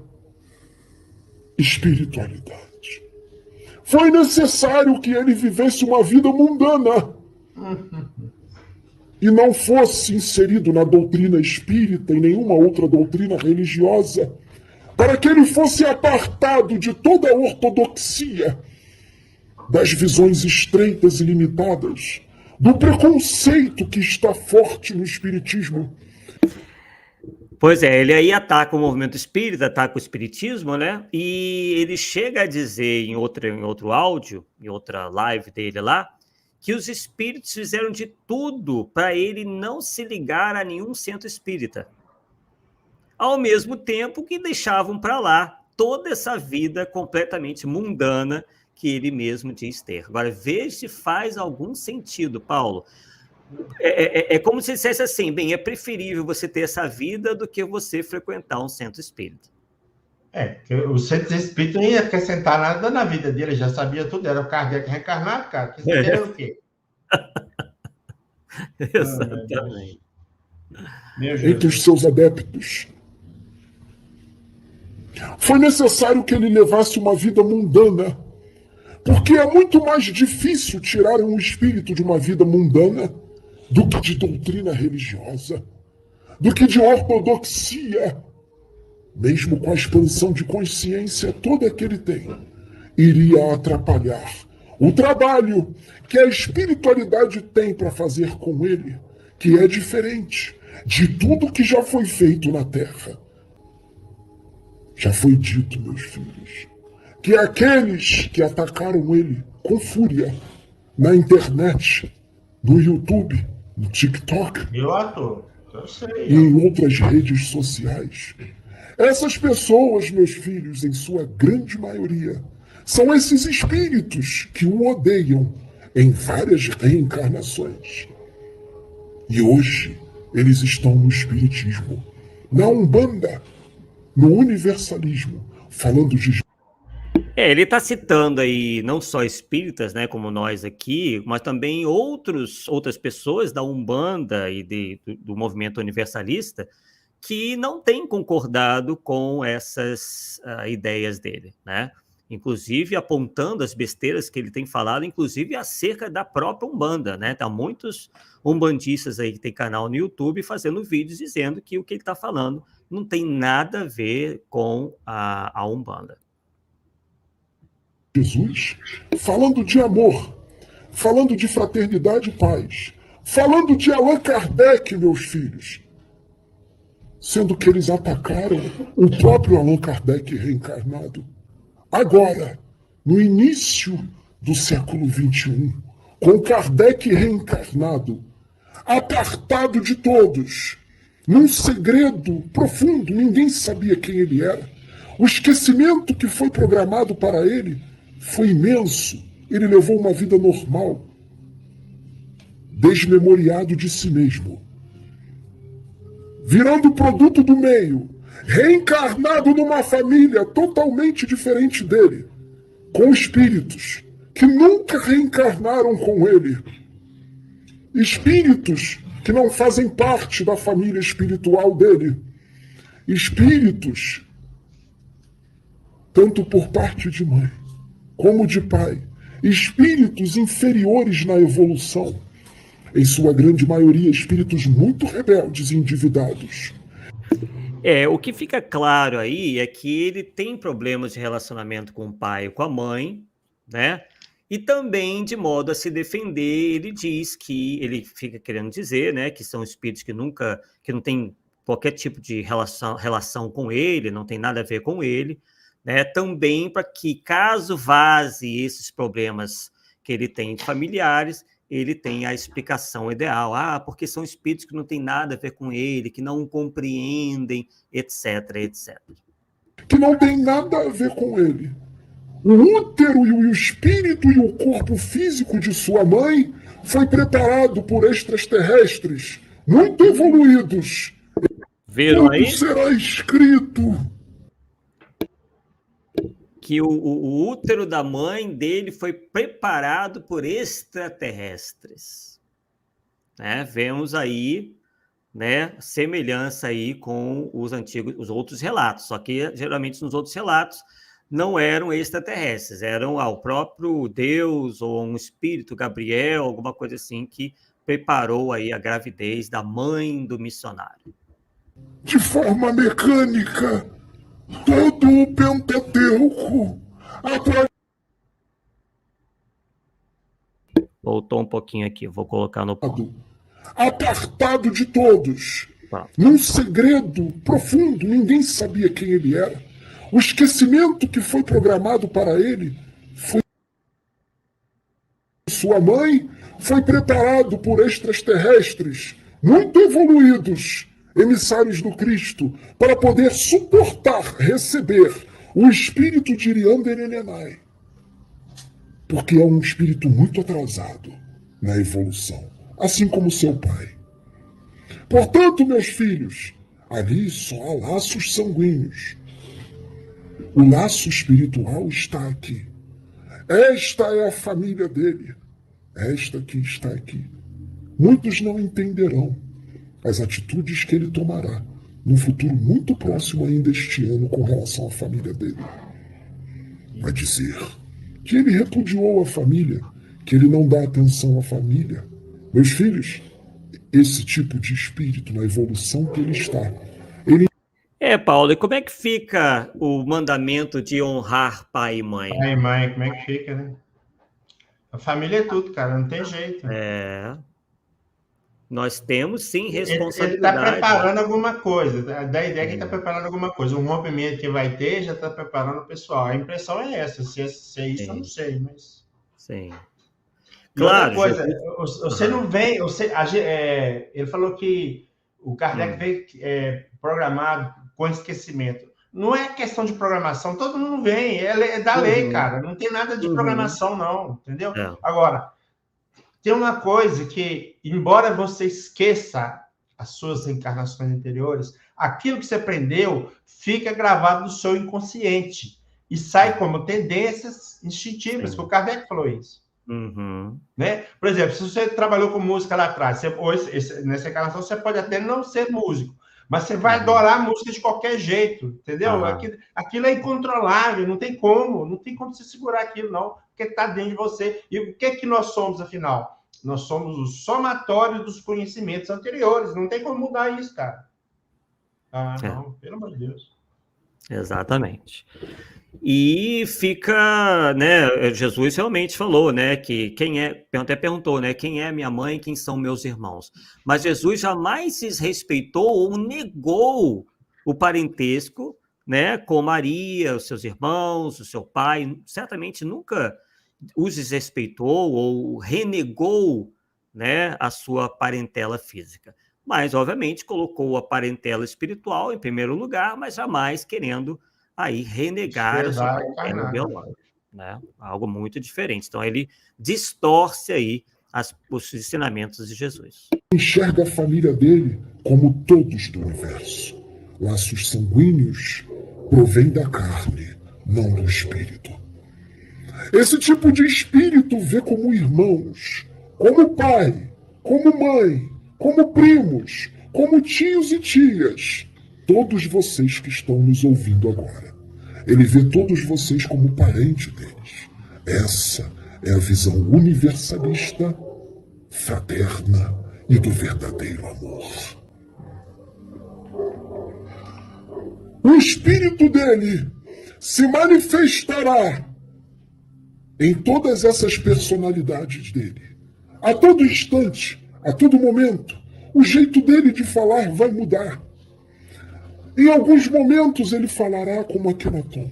espiritualidade. Foi necessário que ele vivesse uma vida mundana e não fosse inserido na doutrina espírita e nenhuma outra doutrina religiosa, para que ele fosse apartado de toda a ortodoxia, das visões estreitas e limitadas, do preconceito que está forte no espiritismo. Pois é, ele aí ataca o movimento espírita, ataca o espiritismo, né? E ele chega a dizer em outro áudio, em outra live dele lá, que os espíritos fizeram de tudo para ele não se ligar a nenhum centro espírita. Ao mesmo tempo que deixavam para lá toda essa vida completamente mundana que ele mesmo diz ter. Agora, veja se faz algum sentido, Paulo. É como se dissesse assim, bem, é preferível você ter essa vida do que você frequentar um centro espírita. O centro espírita não ia acrescentar nada na vida dele, já sabia tudo, era o Kardec reencarnado, cara. Você queria o quê? Exatamente. Entre os seus adeptos. Foi necessário que ele levasse uma vida mundana, porque é muito mais difícil tirar um espírito de uma vida mundana do que de doutrina religiosa, do que de ortodoxia. Mesmo com a expansão de consciência toda que ele tem, iria atrapalhar o trabalho que a espiritualidade tem para fazer com ele, que é diferente de tudo que já foi feito na Terra. Já foi dito, meus filhos, que aqueles que atacaram ele com fúria na internet, no YouTube, no TikTok e em outras redes sociais, essas pessoas, meus filhos, em sua grande maioria, são esses espíritos que o odeiam em várias reencarnações. E hoje eles estão no espiritismo, na Umbanda, no universalismo, falando de... Ele está citando aí não só espíritas, né, como nós aqui, mas também outras pessoas da Umbanda e do movimento universalista que não têm concordado com essas ideias dele, né? Inclusive apontando as besteiras que ele tem falado, inclusive acerca da própria Umbanda, né? Tá muitos umbandistas aí que tem canal no YouTube fazendo vídeos dizendo que o que ele está falando não tem nada a ver com a Umbanda. Jesus, falando de amor, falando de fraternidade e paz, falando de Allan Kardec, meus filhos, sendo que eles atacaram o próprio Allan Kardec reencarnado. Agora, no início do século XXI, com Kardec reencarnado, apartado de todos, num segredo profundo, ninguém sabia quem ele era. O esquecimento que foi programado para ele foi imenso. Ele levou uma vida normal, desmemoriado de si mesmo, virando produto do meio, reencarnado numa família totalmente diferente dele, com espíritos que nunca reencarnaram com ele, espíritos que não fazem parte da família espiritual dele, espíritos tanto por parte de mãe como de pai, espíritos inferiores na evolução. Em sua grande maioria, espíritos muito rebeldes e endividados. O que fica claro aí é que ele tem problemas de relacionamento com o pai e com a mãe, né? E também, de modo a se defender, ele diz que, ele fica querendo dizer, né, que são espíritos que não tem qualquer tipo de relação com ele, não tem nada a ver com ele, né? Também para que, caso vaze esses problemas que ele tem familiares, ele tem a explicação ideal. Porque são espíritos que não têm nada a ver com ele, que não o compreendem, etc, etc. Que não tem nada a ver com ele. O útero e o espírito e o corpo físico de sua mãe foi preparado por extraterrestres muito evoluídos. Viram aí? Será escrito que o útero da mãe dele foi preparado por extraterrestres. Né? Vemos aí, né, semelhança aí com os outros relatos, só que geralmente nos outros relatos não eram extraterrestres, eram o próprio Deus ou um espírito, Gabriel, alguma coisa assim, que preparou aí a gravidez da mãe do missionário. De forma mecânica, todo o Pentateuco. Voltou um pouquinho aqui, vou colocar no ponto. Apartado de todos. Pronto. Num segredo profundo, ninguém sabia quem ele era. O esquecimento que foi programado para ele foi sua mãe, foi preparado por extraterrestres muito evoluídos, emissários do Cristo, para poder suportar, receber o espírito de Iriander Elenai. Porque é um espírito muito atrasado na evolução, assim como seu pai. Portanto, meus filhos, ali só há laços sanguíneos. O laço espiritual está aqui. Esta é a família dele. Esta que está aqui. Muitos não entenderão as atitudes que ele tomará no futuro muito próximo ainda este ano com relação à família dele. Vai dizer que ele repudiou a família, que ele não dá atenção à família. Meus filhos, esse tipo de espírito na evolução que ele está, Paulo, e como é que fica o mandamento de honrar pai e mãe? Pai e mãe, como é que fica, né? A família é tudo, cara, não tem jeito. Nós temos, sim, responsabilidade. Ele está preparando alguma coisa, dá a ideia que ele está preparando alguma coisa. Um rompimento que vai ter, já está preparando o pessoal. A impressão é essa, se é isso, eu não sei, mas... Sim. Claro. Outra coisa, você não vem... ele falou que o Kardec veio programado com esquecimento. Não é questão de programação, todo mundo vem, é da lei, cara. Não tem nada de programação, não, entendeu? Agora, tem uma coisa que, embora você esqueça as suas reencarnações anteriores, aquilo que você aprendeu fica gravado no seu inconsciente e sai como tendências instintivas, que o Kardec falou isso. Né? Por exemplo, se você trabalhou com música lá atrás, nessa encarnação você pode até não ser músico, mas você vai adorar a música de qualquer jeito, entendeu? Aquilo é incontrolável, não tem como você segurar aquilo, não, porque está dentro de você. E o que é que nós somos, afinal? Nós somos o somatório dos conhecimentos anteriores, não tem como mudar isso, cara. Não, pelo amor de Deus. Exatamente. E fica, né, Jesus realmente falou, né, que até perguntou, né, quem é minha mãe, quem são meus irmãos. Mas Jesus jamais se respeitou ou negou o parentesco, né, com Maria, os seus irmãos, o seu pai, certamente nunca os desrespeitou ou renegou, né, a sua parentela física. Mas, obviamente, colocou a parentela espiritual em primeiro lugar, mas jamais querendo aí renegar a sua parentela biológica, né? Algo muito diferente. Então, ele distorce aí os ensinamentos de Jesus. Enxerga a família dele como todos do universo. Laços sanguíneos provém da carne, não do espírito. Esse tipo de espírito vê como irmãos, como pai, como mãe, como primos, como tios e tias, todos vocês que estão nos ouvindo agora. Ele vê todos vocês como parente deles. Essa é a visão universalista, fraterna e do verdadeiro amor. O espírito dele se manifestará em todas essas personalidades dele. A todo instante, a todo momento, o jeito dele de falar vai mudar. Em alguns momentos ele falará como Akhenaton.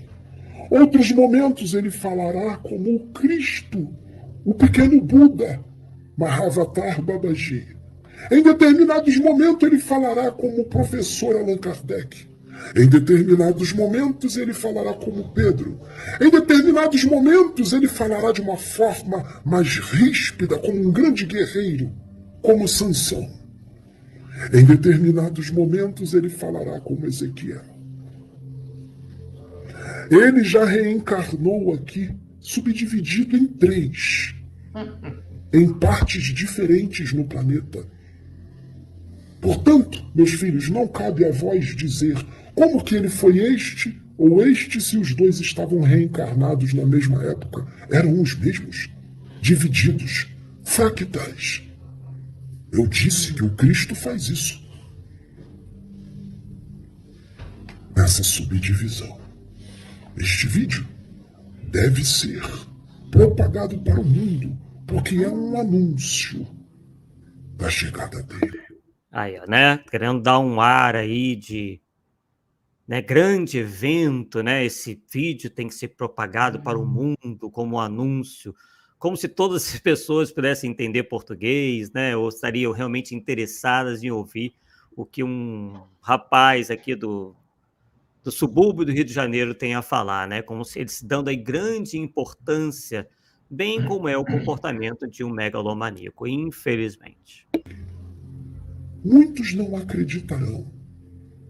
Outros momentos ele falará como o Cristo, o pequeno Buda, Mahavatar Babaji. Em determinados momentos ele falará como o professor Allan Kardec. Em determinados momentos ele falará como Pedro. Em determinados momentos ele falará de uma forma mais ríspida, como um grande guerreiro, como Sansão. Em determinados momentos ele falará como Ezequiel. Ele já reencarnou aqui, subdividido em 3, em partes diferentes no planeta. Portanto, meus filhos, não cabe a vós dizer como que ele foi este ou este se os dois estavam reencarnados na mesma época. Eram os mesmos, divididos, fractais. Eu disse que o Cristo faz isso. Nessa subdivisão. Este vídeo deve ser propagado para o mundo, porque é um anúncio da chegada dele. Aí, né? Querendo dar um ar aí de, né, grande evento, né? Esse vídeo tem que ser propagado para o mundo como um anúncio, como se todas as pessoas pudessem entender português, né? Ou estariam realmente interessadas em ouvir o que um rapaz aqui do subúrbio do Rio de Janeiro tem a falar, né? Como se eles dando aí grande importância, bem como é o comportamento de um megalomaníaco, infelizmente. Muitos não acreditarão.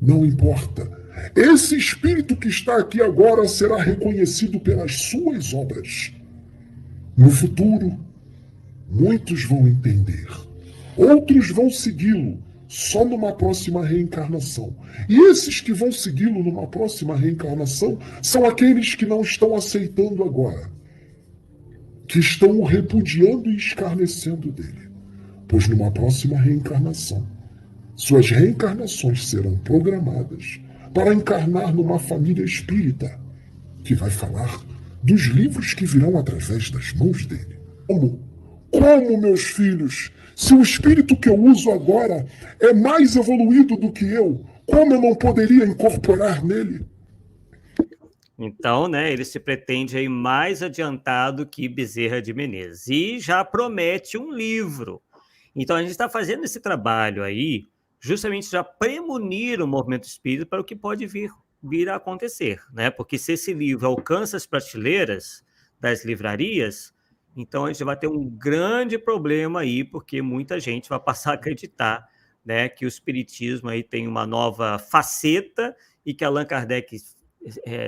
Não importa. Esse espírito que está aqui agora será reconhecido pelas suas obras. No futuro, muitos vão entender. Outros vão segui-lo só numa próxima reencarnação. E esses que vão segui-lo numa próxima reencarnação são aqueles que não estão aceitando agora, que estão o repudiando e escarnecendo dele. Pois numa próxima reencarnação, suas reencarnações serão programadas para encarnar numa família espírita, que vai falar dos livros que virão através das mãos dele. Como, meus filhos, se o espírito que eu uso agora é mais evoluído do que eu, como eu não poderia incorporar nele? Então, né, ele se pretende aí mais adiantado que Bezerra de Menezes e já promete um livro. Então, a gente está fazendo esse trabalho aí justamente já premunir o movimento espírita para o que pode vir a acontecer, né? Porque se esse livro alcança as prateleiras das livrarias, então a gente vai ter um grande problema aí, porque muita gente vai passar a acreditar, né, que o espiritismo aí tem uma nova faceta e que Allan Kardec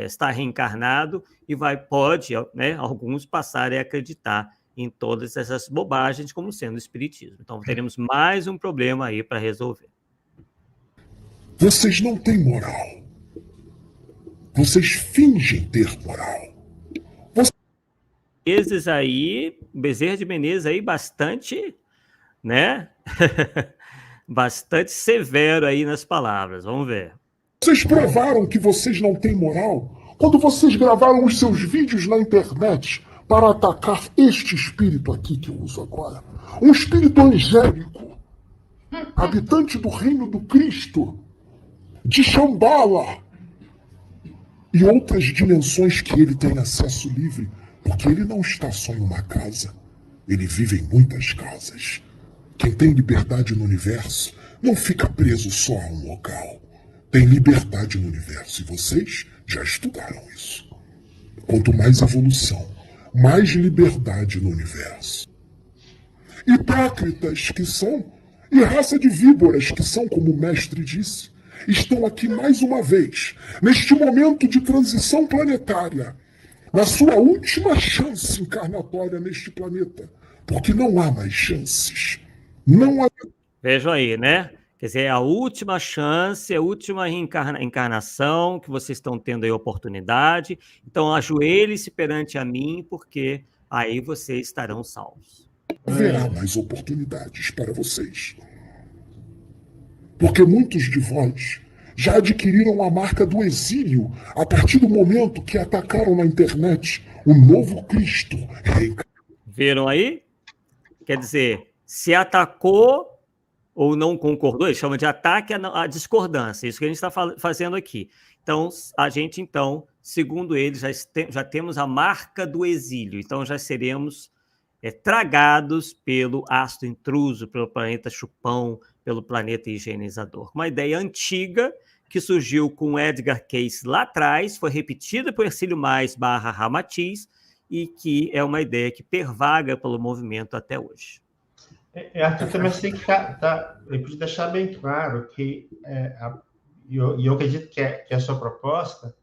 está reencarnado e pode, né, alguns passarem a acreditar em todas essas bobagens como sendo o espiritismo. Então teremos mais um problema aí para resolver. Vocês não têm moral. Vocês fingem ter moral. Bezerra de Menezes aí bastante, né? Bastante severo aí nas palavras. Vamos ver. Vocês provaram que vocês não têm moral quando vocês gravaram os seus vídeos na internet para atacar este espírito aqui que eu uso agora. Um espírito angélico, habitante do reino do Cristo, de Shambhala e outras dimensões que ele tem acesso livre, porque ele não está só em uma casa, ele vive em muitas casas. Quem tem liberdade no universo não fica preso só a um local. Tem liberdade no universo e vocês já estudaram isso. Quanto mais evolução, mais liberdade no universo. Hipócritas que são, e raça de víboras que são, como o mestre disse, estão aqui mais uma vez, neste momento de transição planetária, na sua última chance encarnatória neste planeta, porque não há mais chances. Não há... Vejam aí, né? Quer dizer, é a última chance, a última encarnação que vocês estão tendo aí oportunidade. Então, ajoelhe-se perante a mim, porque aí vocês estarão salvos. Haverá mais oportunidades para vocês. Porque muitos de vós já adquiriram a marca do exílio a partir do momento que atacaram na internet o novo Cristo. Viram aí? Quer dizer, se atacou ou não concordou, ele chama de ataque à discordância, isso que a gente está fazendo aqui. Então, a gente, segundo ele, já temos a marca do exílio, então já seremos tragados pelo astro intruso, pelo planeta chupão, pelo planeta higienizador. Uma ideia antiga que surgiu com Edgar Cayce lá atrás, foi repetida por Ercílio Mais / Ramatiz, e que é uma ideia que pervaga pelo movimento até hoje. Arthur, também tem que eu podia deixar bem claro que, eu acredito que é a sua proposta,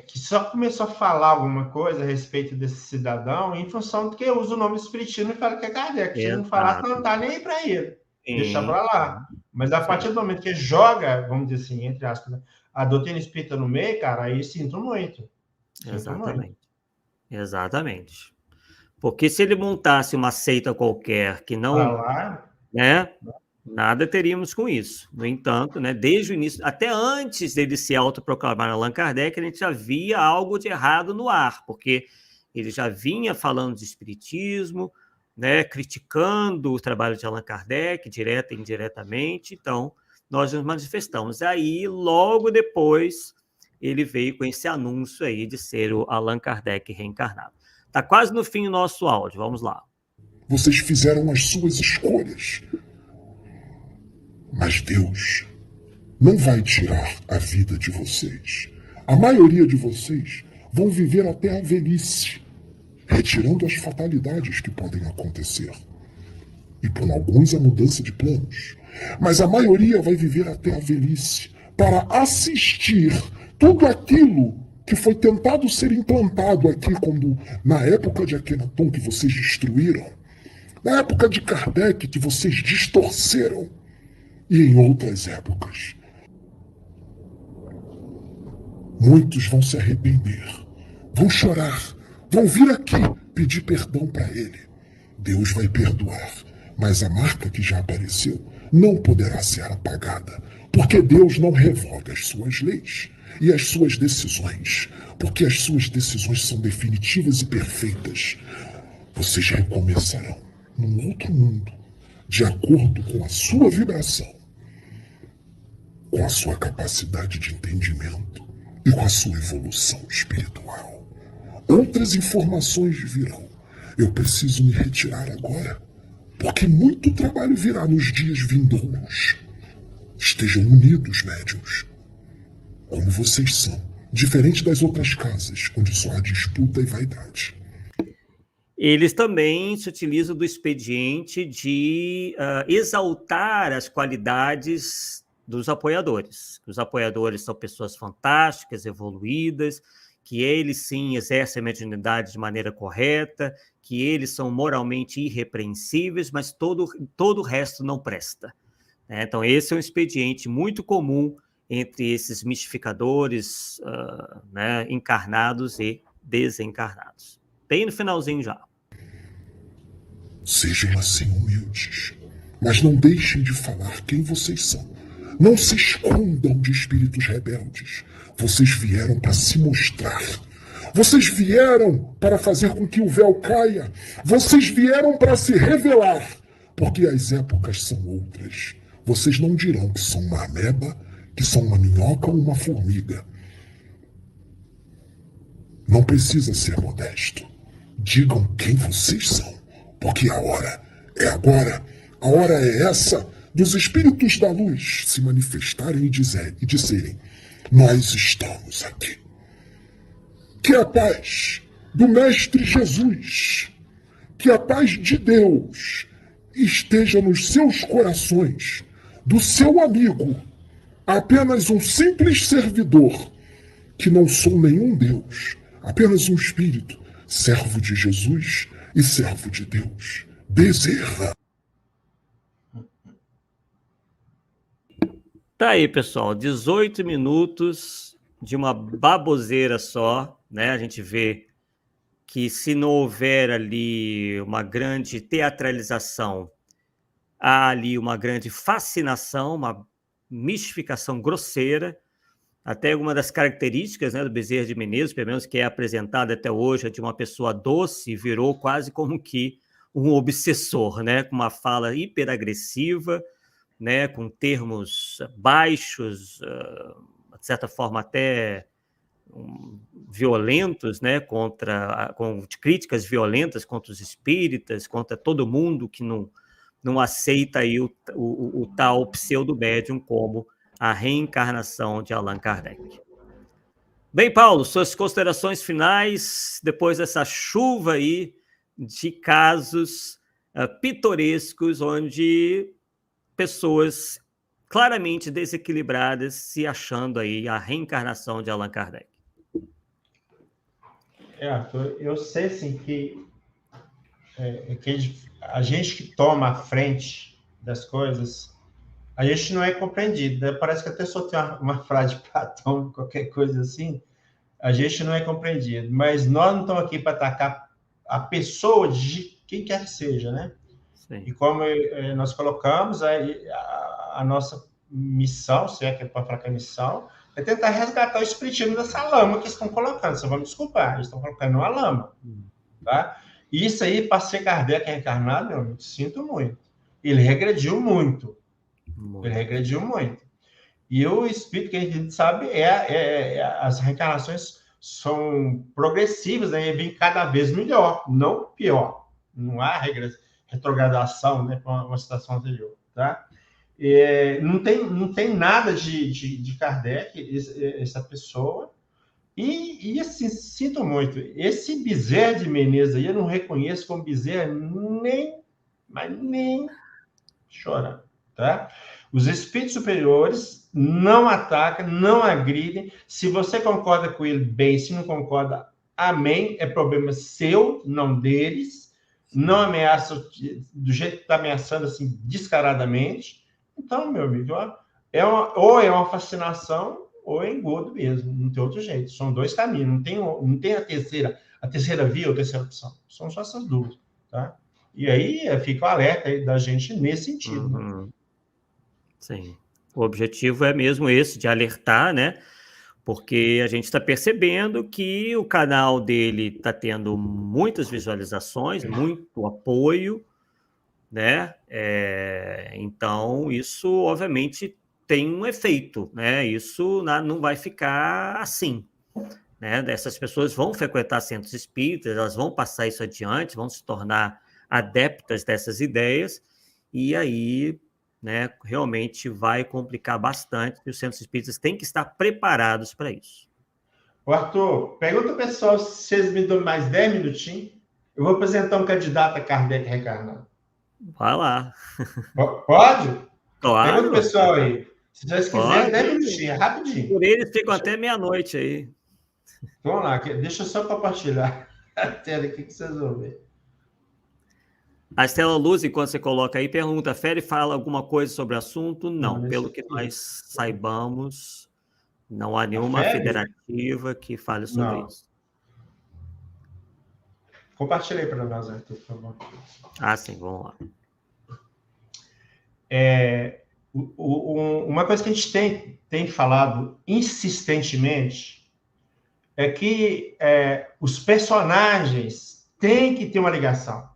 que só começou a falar alguma coisa a respeito desse cidadão em função de que usa o nome espiritismo e fala que é Kardec. Se não falar, não está nem aí para ele. Deixa para lá. Mas a partir do momento que joga, vamos dizer assim, entre aspas, né, a doutrina espírita no meio, cara, aí sinto muito. Exatamente. Porque se ele montasse uma seita qualquer que não... né, nada teríamos com isso. No entanto, né, desde o início, até antes dele se autoproclamar Allan Kardec, a gente já via algo de errado no ar, porque ele já vinha falando de espiritismo, né, criticando o trabalho de Allan Kardec, direta e indiretamente. Então, nós nos manifestamos. Aí, logo depois, ele veio com esse anúncio aí de ser o Allan Kardec reencarnado. Está quase no fim do nosso áudio, vamos lá. Vocês fizeram as suas escolhas. Mas Deus não vai tirar a vida de vocês. A maioria de vocês vão viver até a velhice, retirando as fatalidades que podem acontecer. E por alguns a mudança de planos. Mas a maioria vai viver até a velhice para assistir tudo aquilo que foi tentado ser implantado aqui, quando na época de Akhenaton que vocês destruíram, na época de Kardec que vocês distorceram, e em outras épocas. Muitos vão se arrepender, vão chorar, vão vir aqui pedir perdão para ele. Deus vai perdoar, mas a marca que já apareceu não poderá ser apagada, porque Deus não revoga as suas leis e as suas decisões, porque as suas decisões são definitivas e perfeitas. Vocês recomeçarão num outro mundo, de acordo com a sua vibração, com a sua capacidade de entendimento e com a sua evolução espiritual. Outras informações virão. Eu preciso me retirar agora, porque muito trabalho virá nos dias vindouros. Estejam unidos, médiuns, como vocês são, diferente das outras casas, onde só há disputa e vaidade. Eles também se utilizam do expediente de exaltar as qualidades dos apoiadores. Os apoiadores são pessoas fantásticas, evoluídas, que eles sim exercem a mediunidade de maneira correta, que eles são moralmente irrepreensíveis, mas todo o resto não presta. Então, esse é um expediente muito comum entre esses mistificadores encarnados e desencarnados. Bem no finalzinho já. Sejam assim humildes, mas não deixem de falar quem vocês são. Não se escondam de espíritos rebeldes. Vocês vieram para se mostrar. Vocês vieram para fazer com que o véu caia. Vocês vieram para se revelar, porque as épocas são outras. Vocês não dirão que são uma ameba, que são uma minhoca ou uma formiga. Não precisa ser modesto. Digam quem vocês são, porque a hora é agora. A hora é essa dos espíritos da luz se manifestarem e disserem: nós estamos aqui. Que a paz do Mestre Jesus, que a paz de Deus esteja nos seus corações, do seu amigo, apenas um simples servidor, que não sou nenhum Deus, apenas um espírito, servo de Jesus e servo de Deus. Bezerra. Tá aí, pessoal, 18 minutos de uma baboseira só, né? A gente vê que se não houver ali uma grande teatralização, há ali uma grande fascinação, uma mistificação grosseira, até uma das características, né, do Bezerra de Menezes, pelo menos que é apresentada até hoje, de uma pessoa doce, virou quase como que um obsessor, né, com uma fala hiperagressiva, né, com termos baixos, de certa forma até violentos, né, com críticas violentas contra os espíritas, contra todo mundo que não aceita aí o tal pseudo-médium como a reencarnação de Allan Kardec. Bem, Paulo, suas considerações finais depois dessa chuva aí de casos pitorescos onde pessoas claramente desequilibradas se achando aí a reencarnação de Allan Kardec. Arthur, eu sei assim, que a gente que toma a frente das coisas, a gente não é compreendido, né? Parece que até soltei uma frase de Platão, qualquer coisa assim, a gente não é compreendido, mas nós não estamos aqui para atacar a pessoa de quem quer que seja, né? Sim. E como nós colocamos, a nossa missão, se é que é para falar que é missão, é tentar resgatar o espiritismo dessa lama que estão colocando. Vocês vão me desculpar, eles estão colocando uma lama. Tá? E isso aí, para ser Kardec reencarnado, meu amigo, sinto muito. Ele regrediu muito. Ele regrediu muito. E o espírito que a gente sabe as reencarnações são progressivas, né? E vem cada vez melhor, não pior. Não há retrogradação, né, com uma situação anterior, tá? Não tem nada de Kardec, essa pessoa. E assim, sinto muito. Esse Bezerra de Menezes aí, eu não reconheço como Bezerra nem chora, tá? Os espíritos superiores não atacam, não agridem. Se você concorda com ele, bem. Se não concorda, amém. É problema seu, não deles. Não ameaça do jeito que está ameaçando, assim, descaradamente. Então, meu amigo, ou é uma fascinação ou é engodo mesmo. Não tem outro jeito. São dois caminhos. Não tem a terceira via ou a terceira opção. São só essas duas, tá? E aí fica o alerta aí da gente nesse sentido. Uhum. Né? Sim. O objetivo é mesmo esse, de alertar, né? Porque a gente está percebendo que o canal dele está tendo muitas visualizações, muito apoio, né? Então, isso, obviamente, tem um efeito, né? Isso não vai ficar assim, né? Essas pessoas vão frequentar centros espíritas, elas vão passar isso adiante, vão se tornar adeptas dessas ideias, e aí, né, realmente vai complicar bastante, e os centros espíritas têm que estar preparados para isso. Arthur, pergunta pessoal se vocês me dão mais 10 minutinhos. Eu vou apresentar um candidato a Kardec reencarnado. Vai lá. Pode? Claro. Pergunta pessoal aí. Se vocês quiserem, 10 minutinhos, rapidinho. Por eles ficam até meia-noite aí. Vamos lá, deixa eu só compartilhar a tela aqui que vocês vão ver. A Estela Luz, enquanto você coloca aí, pergunta: Fere fala alguma coisa sobre o assunto? Não, pelo que nós saibamos, não há nenhuma federativa que fale sobre isso. Compartilha aí para nós, Arthur, por favor. Ah, sim, vamos lá. Uma coisa que a gente tem falado insistentemente é que os personagens têm que ter uma ligação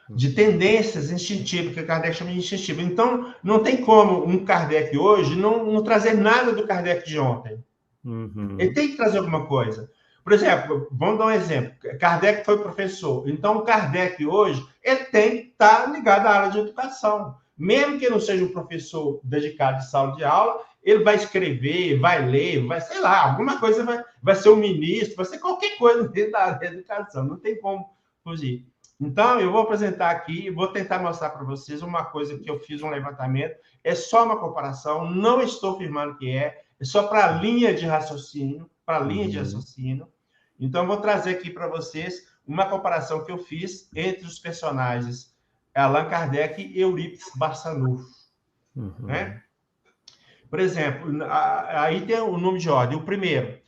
de tendências instintivas, que o Kardec chama de instintivo. Então, não tem como um Kardec hoje não trazer nada do Kardec de ontem. Uhum. Ele tem que trazer alguma coisa. Por exemplo, vamos dar um exemplo. Kardec foi professor. Então, o Kardec hoje, ele tem que estar ligado à área de educação. Mesmo que ele não seja um professor dedicado de sala de aula, ele vai escrever, vai ler, vai, sei lá, alguma coisa, vai ser um ministro, vai ser qualquer coisa dentro da área de educação. Não tem como fugir. Então, eu vou apresentar aqui, vou tentar mostrar para vocês uma coisa que eu fiz um levantamento. É só uma comparação, não estou afirmando que é só para a linha de raciocínio, Então, eu vou trazer aqui para vocês uma comparação que eu fiz entre os personagens Allan Kardec e Eurípides Barçanufo. Né? Por exemplo, aí tem o nome de ordem. O primeiro,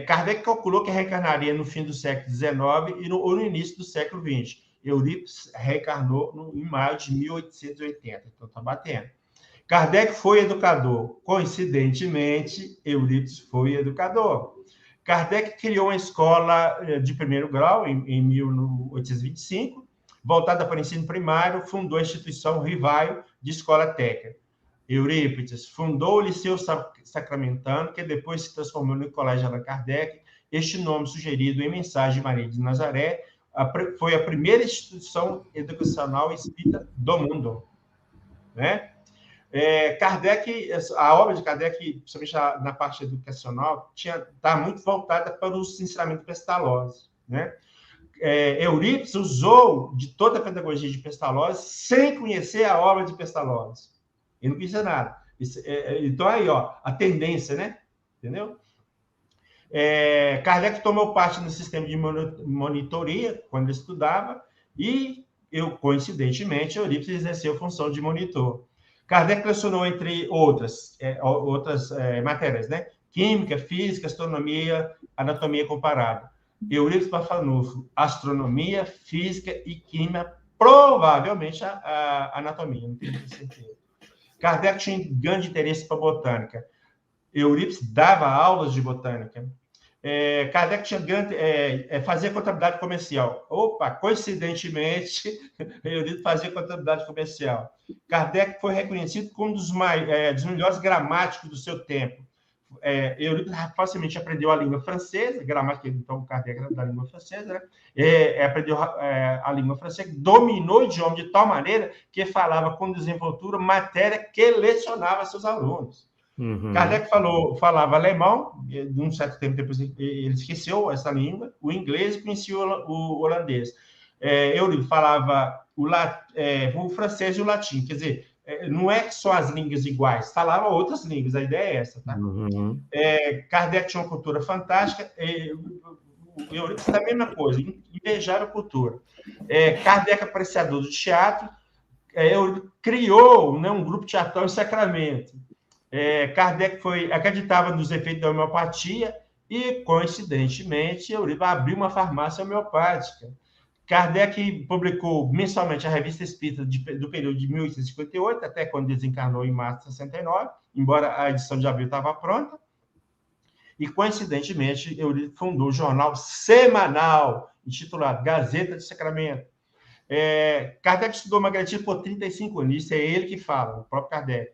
Kardec calculou que reencarnaria no fim do século XIX ou no início do século XX. Eurípides reencarnou em maio de 1880, então está batendo. Kardec foi educador. Coincidentemente, Eurípides foi educador. Kardec criou uma escola de primeiro grau em 1825, voltada para o ensino primário, fundou a instituição Rivaio de Escola Técnica. Eurípides fundou o Liceu Sacramentano, que depois se transformou no Colégio Allan Kardec. Este nome sugerido em Mensagem de Maria de Nazaré foi a primeira instituição educacional espírita do mundo, né? Kardec, a obra de Kardec, principalmente na parte educacional, está muito voltada para os ensinamentos Pestalozzi, né? Eurípides usou de toda a pedagogia de Pestalozzi sem conhecer a obra de Pestalozzi. Ele não conhecia nada. Então, aí, ó, a tendência, né? Entendeu? Kardec tomou parte no sistema de monitoria, quando ele estudava, e, coincidentemente, Eurípides exerceu a função de monitor. Kardec lecionou, entre outras matérias, né? Química, física, astronomia, anatomia comparada. Eurípides Barçanufo, astronomia, física e química, provavelmente a anatomia, não tenho certeza. Kardec tinha grande interesse para botânica. Eurípides dava aulas de botânica. Kardec tinha fazia contabilidade comercial. Opa, coincidentemente, Eurípides fazia contabilidade comercial. Kardec foi reconhecido como um dos melhores gramáticos do seu tempo. Eurípides facilmente aprendeu a língua francesa, gramática, então, Kardec era da língua francesa, né? Aprendeu a língua francesa, dominou o idioma de tal maneira que falava com desenvoltura matéria que lecionava seus alunos. Uhum. Kardec falava alemão, de um certo tempo depois ele esqueceu essa língua, o inglês e conhecia o holandês. Eurípides falava o francês e o latim, quer dizer, não é só as línguas iguais, falava outras línguas, a ideia é essa, tá? Uhum. Kardec tinha uma cultura fantástica, o Eurípides é a mesma coisa, invejável cultura. Kardec, apreciador do teatro, criou, né, um grupo teatral em Sacramento. Kardec acreditava nos efeitos da homeopatia e, coincidentemente, Eurípides abriu uma farmácia homeopática. Kardec publicou mensalmente a Revista Espírita do período de 1858, até quando desencarnou em março de 69, embora a edição de abril estava pronta. E, coincidentemente, Eurípides fundou o jornal semanal, intitulado Gazeta de Sacramento. Kardec estudou magnetismo por 35 anos, isso é ele que fala, o próprio Kardec.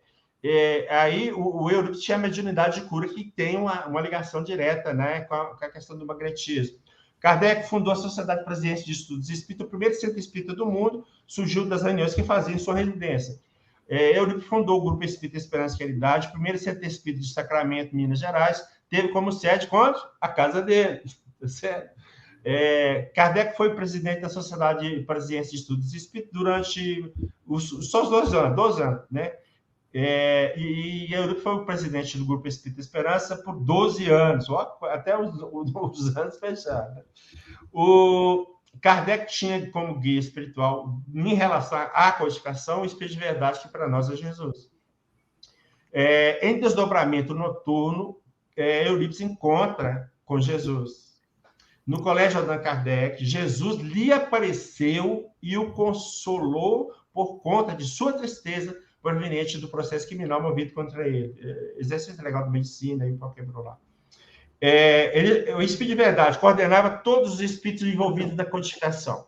Aí o Eurípides tinha a mediunidade de cura, que tem uma ligação direta, né, com a questão do magnetismo. Kardec fundou a Sociedade Brasileira de Estudos Espíritas, o primeiro centro espírita do mundo, surgiu das reuniões que fazia em sua residência. Eurípides fundou o Grupo Espírita Esperança e Caridade, o primeiro centro espírita de Sacramento, Minas Gerais, teve como sede a casa dele. Certo? Kardec foi presidente da Sociedade Brasileira de Estudos Espíritas durante só os 2 anos, né? E Eurípides foi o presidente do Grupo Espírita Esperança por 12 anos, até os anos fechados. O Kardec tinha como guia espiritual, em relação à codificação, o Espírito de Verdade, que para nós é Jesus. Em desdobramento noturno, Eurípides encontra com Jesus. No Colégio Allan Kardec, Jesus lhe apareceu e o consolou por conta de sua tristeza proveniente do processo criminal movido contra ele. Exercício legal de medicina, aí quebrou lá. O Espírito de Verdade coordenava todos os espíritos envolvidos na codificação.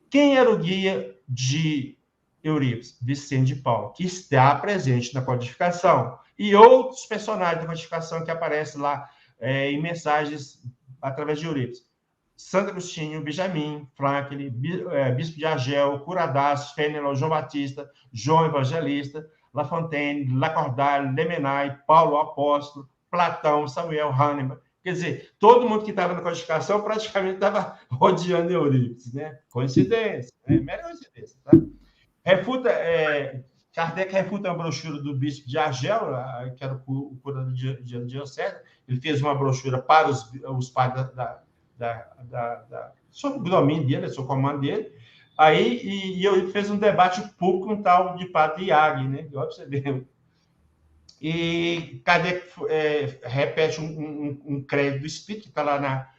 Quem era o guia de Eurípides? Vicente de Paulo, que está presente na codificação. E outros personagens da codificação que aparecem lá em mensagens através de Eurípides. Santo Agostinho, Benjamin, Franklin, Bispo de Argel, Curadas, Fenelon, João Batista, João Evangelista, La Fontaine, Lacordaire, Lemenai, Paulo Apóstolo, Platão, Samuel Hahnemann. Quer dizer, todo mundo que estava na codificação praticamente estava rodeando Eurípides, né? Coincidência, mera coincidência, tá? Kardec refuta uma brochura do Bispo de Argel, que era o curador de diocese. Ele fez uma brochura para os pais sob o domínio dele, sob o comando dele. Aí, e eu fez um debate público com um tal de padre Iag, né? Você vê. e Kardec repete um credo do Espírito, que está lá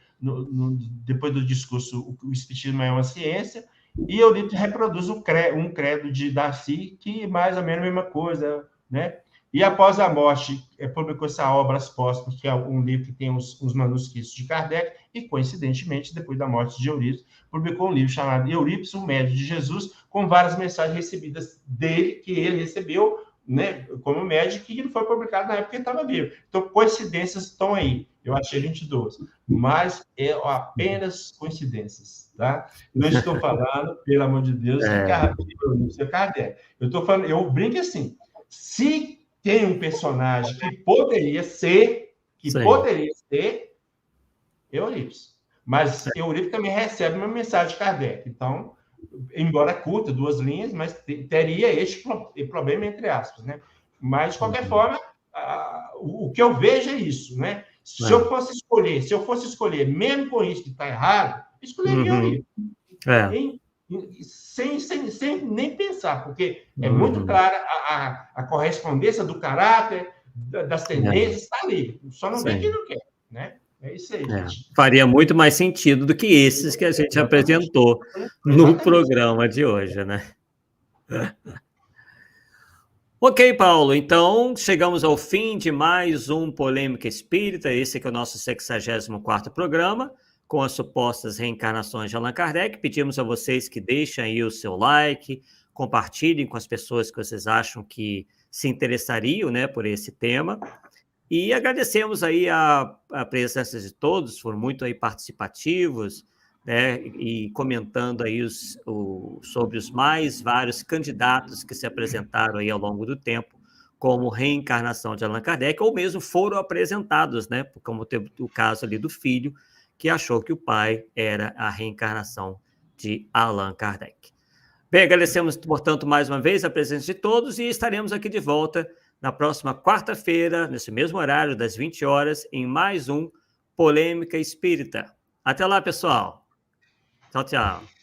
depois do discurso, o Espiritismo é uma ciência, e Eurípides reproduz um credo de Darcy, que mais ou menos a mesma coisa, né? E após a morte, publicou essa obra As Póstumas, que é um livro que tem os manuscritos de Kardec, e, coincidentemente, depois da morte de Eurípides, publicou um livro chamado Eurípides, um médium de Jesus, com várias mensagens recebidas dele, que ele recebeu, né, como médium, que não foi publicado na época que ele estava vivo. Então, coincidências estão aí. Eu achei 22. Mas é apenas coincidências, tá? Não estou falando, pelo amor de Deus, de Kardec. Eu estou falando, eu brinco assim, se tem um personagem que poderia ser Eurípides. Mas Eurípides também recebe uma mensagem de Kardec. Então, embora curta, 2 linhas, mas teria este problema, entre aspas, né? Mas, de qualquer forma, o que eu vejo é isso, né? Se eu fosse escolher, mesmo com isso que está errado, escolheria Eurípides. Sem nem pensar, porque é muito clara a correspondência do caráter, das tendências, está ali. Só não vê quem não quer, né? É isso aí, gente. Faria muito mais sentido do que esses que a gente apresentou no programa de hoje, né? Ok, Paulo, então chegamos ao fim de mais um Polêmica Espírita. Esse que é o nosso 64º programa, com as supostas reencarnações de Allan Kardec. Pedimos a vocês que deixem aí o seu like, compartilhem com as pessoas que vocês acham que se interessariam, né, por esse tema. E agradecemos aí a presença de todos, foram muito aí participativos, né, e comentando aí sobre os mais vários candidatos que se apresentaram aí ao longo do tempo como reencarnação de Allan Kardec, ou mesmo foram apresentados, né, como teve o caso ali do filho, que achou que o pai era a reencarnação de Allan Kardec. Bem, agradecemos, portanto, mais uma vez a presença de todos e estaremos aqui de volta na próxima quarta-feira, nesse mesmo horário, das 20 horas, em mais um Polêmica Espírita. Até lá, pessoal. Tchau, tchau.